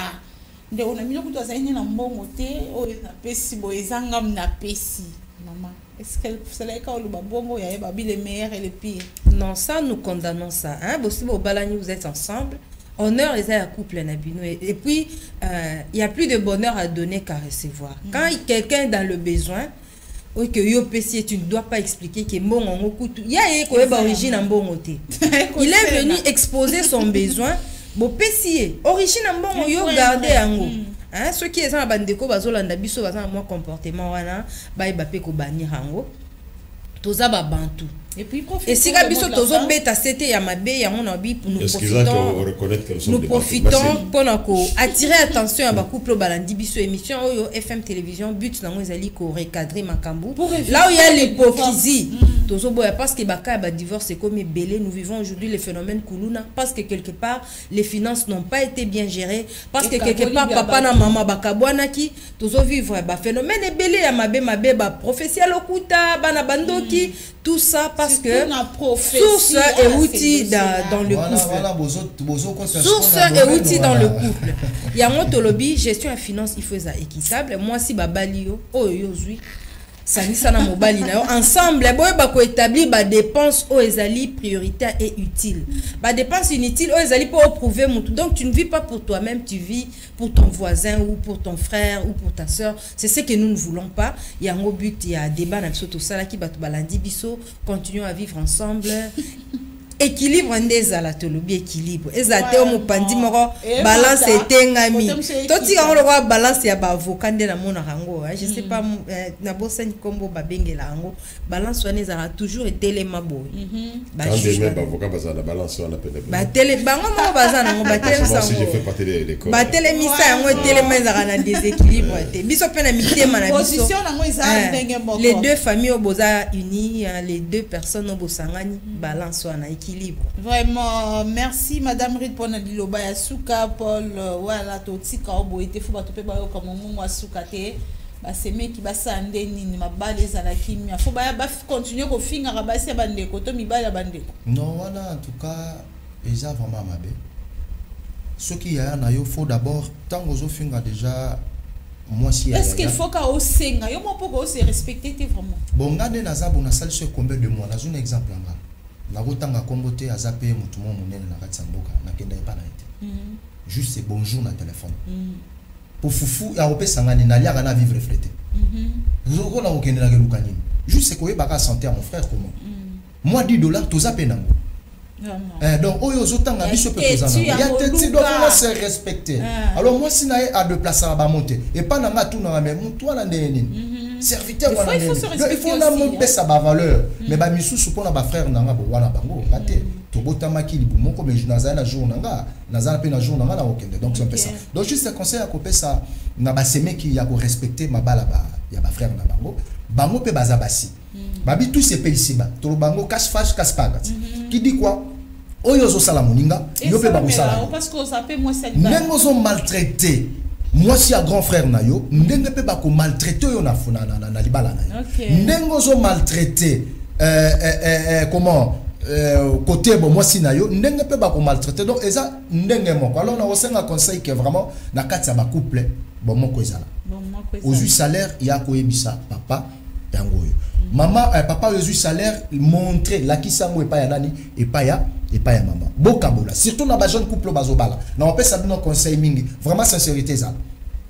De on a mis le coup de zaine na mbongo te o na pesi boezanga na pesi maman. Est-ce que c'est là quand le babongo ya babi les meilleurs et les pires? Non, ça nous condamnons ça. Hein, si au balani vous êtes ensemble, honneur les à couple nabino et puis il y a plus de bonheur à donner qu'à recevoir. Quand quelqu'un est dans le besoin, oui que yo pesi tu ne dois pas expliquer que mon on kutu. Il y a ko ba origine en mbongo te. Il est venu exposer son besoin. Bo pesi origine en mbongo yo garder yango. Hein, ceux qui sont à bandeko bazolanda biso bazana moi comportement wana ba pe ko banir yango toza ba bantu et si gabiso tozo beta c'était ya mabe ya mon abi pour nous profitons pour attirer attention à ba couple balandi biso émission oyo FM télévision but nango ezali ko recadrer makambu là où il y a l'hypocrisie tozo boya parce que baka ba divorce c'est comme belé. Nous vivons aujourd'hui le phénomène kuluna parce que quelque part les finances n'ont pas été bien gérées parce que quelque part papa na maman bakabwana ki tozo vivre ba phénomène belé ya mabe ba prophétie lokuta bana bandoki tout ça parce que source et outils dans le couple. Source et outils dans le couple. Il y a un lobby gestion et finance il faut ça équitable. Moi si babalio oh yozui sanisana mobali na ensemble boy ba ko établir ba dépenses aux ezali prioritaires et utiles. Ba dépenses inutiles aux ezali pour prouver mon tout. Donc tu ne vis pas pour toi-même, tu vis pour ton voisin ou pour ton frère ou pour ta sœur. C'est ce que nous ne voulons pas. Il y a un but, il y a débat na biso to sala ki batu balandi biso, continuons à vivre ensemble. Équilibre ndeza la tolobi équilibre ezate o mopandi moko balance etengami toti kango lokwa balance ya ba avocat nde na mona rango je sais pas na bosa ni kombo babengela rango balance wana ezala toujours etelema boy ba juge ba avocat bazala balance wana pele ba tele bango mo bazana ngo ba tele sango si je fais partie des corps ba tele misa yango etelema ezala na déséquilibre te biso pe na mitema na biso position nango ezala ndenge moko les deux familles oboza unies les deux personnes obosangani balance wana équilibre. Vraiment, merci Madame Rid pour notre liloba ya suka Paul voilà totika obo ete fu batope ba yo comme mon wa suka te ba seme ki ba sande nini mabale za la kimia fu ba continuer ko finga ba se bandeko to mibala bandeko. Non voilà en tout cas eza vraiment mabe. Ce qui ya na yo faut d'abord tant que zo finga déjà moi si est-ce qu'il faut ka osenga yo mo poko se respecter te vraiment. Bon ngane na za bona salle sur combien de mois na un exemple là. La rotanga kombote azape mutumo munene na kati mboka na kenda epana ete juste c'est bonjour na téléphone pour fufu ya opesa ngani na liaka na vivre flété zoko na okende na kelukani juste c'est koyeba ka santé à mon frère comment moi $10 to zape nango donc oyo zotanga biso pe kozana il y a teti donc on se respecter alors moi si na a de place à ba monter et pas na nga tout na même toi na ndeni serviteur wana il faut na monter sa valeur mais ba misusu pona ba frère nanga bo wana bango ngate to botama kili bu moko mais nazana na jour nanga nazana pe na jour nanga na okende donc c'est un peu ça donc juste conseil à couper ça na ba seme ki ya ko respecter mabala ba ya ba frère na bango pe bazabasi babi tous ces pays ici ba to bango cash fâche casse pas qui dit quoi oyo zo sala moninga yo pe ba ko sala parce que ça peut moi ça même os maltraité. Moi si a grand frère na yo ndenge pe ba ko maltraiter yo na funa na libala na yo ndenge zo maltraiter comment côté bon moi si na yo ndenge pe ba ko maltraiter donc eza ndenge moko alors na osenga conseil que vraiment na kati ya ba couple bon moko ezala aux salaire ya ko ebisa papa yango yo maman papa aux salaire montrer la kisango e pa ya nani e pa ya maman bokabola surtout na ba jeune couple bazobala na on peut ça donner conseil mingi vraiment sincérité ça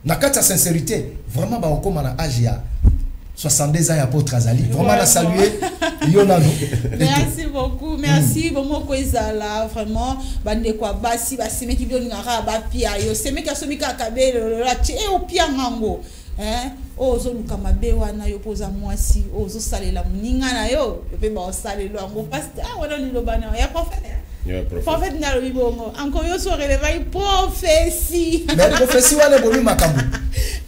na kati ya sincérité vraiment ba okoma na âge ya 62 ans apôtre Azali. Vraiment la saluer. Yonano. Merci beaucoup. Merci beaucoup Ezala vraiment bande quoi basi basi meki bien ngara ba pia yo se meki asomi ka kabelo la ti e o pia ngango. Ozo luka mabe wana yo poza mwasi ozo salela muninga na yo pe ba salelo ngo pasteur wana ni lobana ya prophète. Prophète na lobi bongo encore yo so releva prophétie. Mais prophétie wala bolu makambu.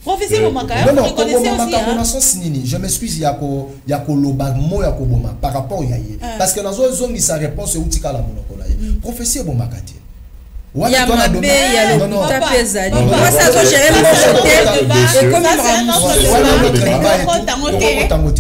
Prophétie bo makaya non, vous connaissez aussi je m'excuse yako loba mo yako boma par rapport ya ye parce que nazo zongi sa réponse utika la monoko la ye prophétie bo makati wala to na domaine ya le tapezali moi ça so gérer la santé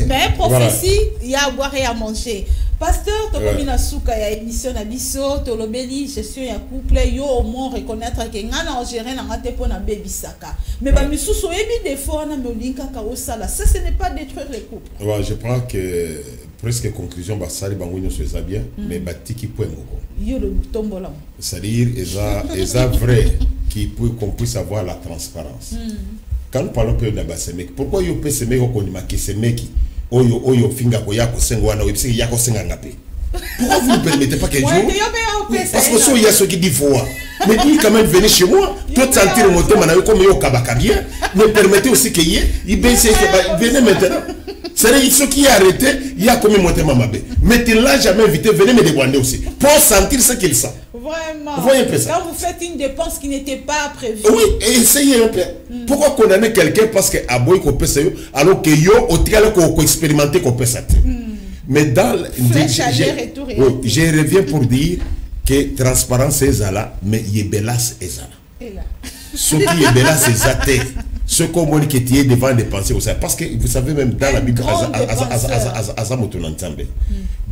mais prophétie ya boire et à manger. Pasteur, tu as mis souka ya émission na biso, to lobeli gestion ya couple yo au moins reconnaître que ngana gérer na ngate po na baby saka. Mais ba misusu ebi des fois na molinka ka osala. Ça ce n'est pas détruire les couples. Ouais, je prends que presque conclusion ba sali bango nyo so bien, mais ba tiki point moko. Yo le tombola. C'est-à-dire eza vrai qu'on puisse avoir la transparence. Quand nous parlons de basemeki, pourquoi yo pe semeki ko nyima ke semeki? Oyo finga ko yako sengo wana webisi yako senga ngape. Pourquoi vous ne permettez pas que parce que so yaso qui dit fois. Mais il quand même venir chez moi, toi sentir mon thème na comme yo kabaka bien, me permettez aussi que il baisse venez maintenant. C'est ce qui est arrêté, il y a comme mon thème mabe. Mais tu l'as jamais invité, venez me demander aussi pour sentir ce qu'il sent. Vraiment. Voyez un peu ça. Quand vous faites une dépense qui n'était pas prévue. Oui, essayez un peu. Pourquoi condamner quelqu'un parce que aboy ko pesa yo alors que yo au tigala ko expérimenter ko pesa. Mais dans je reviens pour dire que transparence est là mais yebelas est là. Ce qui est belas c'est zaté. Ce qu'on dit que tu es devant des pensées aussi parce que vous savez même dans la Bible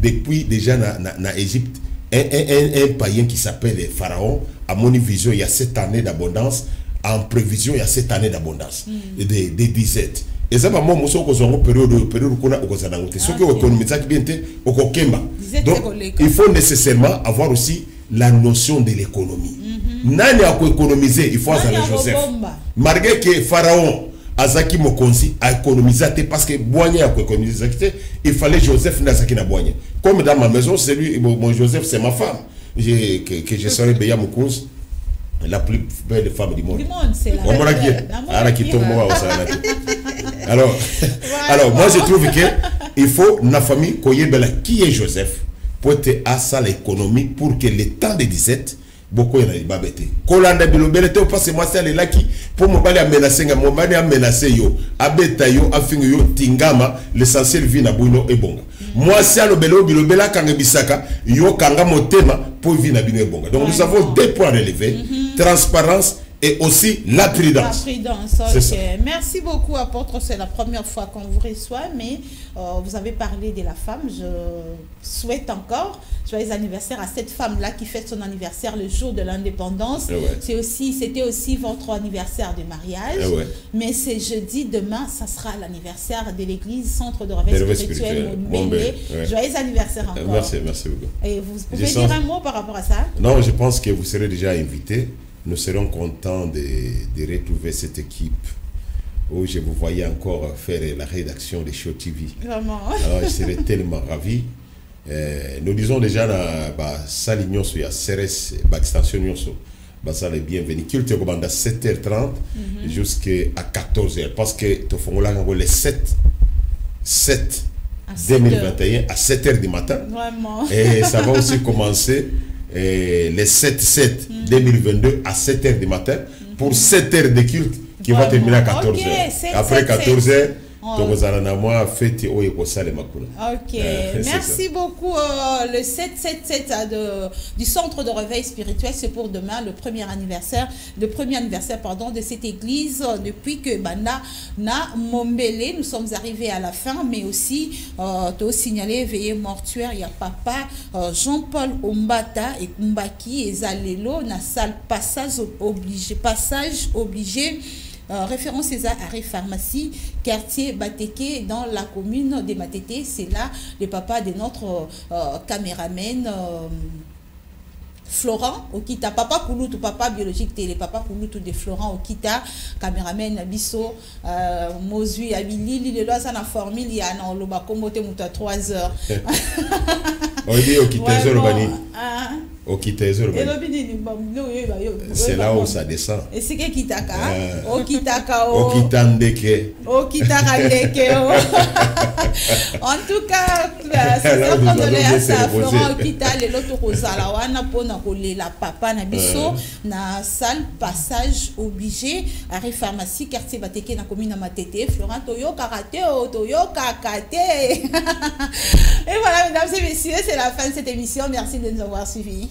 depuis déjà na Égypte un païen qui s'appelle Pharaon a mon vision il y a 7 années d'abondance en prévision il y a 7 années d'abondance des disettes et ça maman mo soko zongo période kuna okozana ngote ce que économie ça bien te okokemba donc il faut nécessairement avoir aussi la notion de l'économie nani a ko économiser il faut avoir Joseph malgré que Pharaon Azaki Mokonzi a économisé parce que Boigné a économisé il fallait Joseph Nazaki na Boigné comme dans ma maison c'est lui mon Joseph c'est ma femme que je serai Béa Mokonzi la plus belle femme du monde c'est la alors moi je trouve que il faut la famille koyebela qui est Joseph pour être à ça l'économie pour que le temps de 17 beaucoup y en a babete kolanda bilobele te parce que moi c'est là qui pour me parler amenacer nga mobali amenacer yo abeta yo afingo yo tingama l'essentiel vie na buno e bonga moi c'est le belo bilobela kanga bisaka yo kanga motema pour vie na bino e bonga donc nous avons deux points relevés transparence et aussi la prudence. La prudence, ok. Merci beaucoup, apôtre. C'est la première fois qu'on vous reçoit, mais vous avez parlé de la femme. Je souhaite encore joyeux anniversaire à cette femme-là qui fête son anniversaire le jour de l'indépendance. C'était aussi votre anniversaire de mariage. Mais c'est jeudi, demain, ça sera l'anniversaire de l'église Centre de Réveil Spirituel Mombele. Joyeux anniversaire encore. Merci beaucoup. Et vous pouvez dire un mot par rapport à ça? Non, je pense que vous serez déjà invité. Nous serons contents de retrouver cette équipe où je vous voyais encore faire la rédaction de Show TV. Vraiment. Alors, je serais tellement ravi. Nous disons déjà dans salle Nyonso, il y a CRS, extension Nyonso. Ça les bienvenus. Qui te commande à 7h30 jusqu'à 14h. Parce que tu fais les 7 2021 à 7h du matin. Vraiment. Et ça va aussi commencer. Les 7 2022 à 7h du matin pour 7 heures de culte qui va terminer à 14h. Après 14h, ok, merci beaucoup. Le 777 du centre de réveil spirituel, c'est pour demain, le premier anniversaire de cette église. Depuis que Banda na Mombele, nous sommes arrivés à la fin, mais aussi tu as signalé veillée mortuaire, il y a papa Jean-Paul Ombata et Kumbaki et Zalelo na salle passage obligé. Référence César Arrêt Pharmacie, quartier Bateke dans la commune de Matete. C'est là le papa de notre caméraman Florent Okita, papa Kouloutou, papa biologique télé, papa Kouloutou de Florent Okita, caméraman Nabiso, Mozui Abilili, le lois en formule, il y a un loba komote mouta 3 heures. On dit Okita Zolobani. Okita Zolobani. C'est là où ça descend. Et c'est qui Kitaka? Okitaka. Okitandeke. Okitaka. En tout cas, c'est un condoléance à Florent Okita, l'autre Rosala, wana pona kolela papa na biso na salle passage obligé à pharmacie quartier Bateke na commune na Matete. Florent Toyo Karate, Toyo Kakate. Et voilà, mesdames et messieurs, c'est la fin de cette émission. Merci de nous avoir suivis.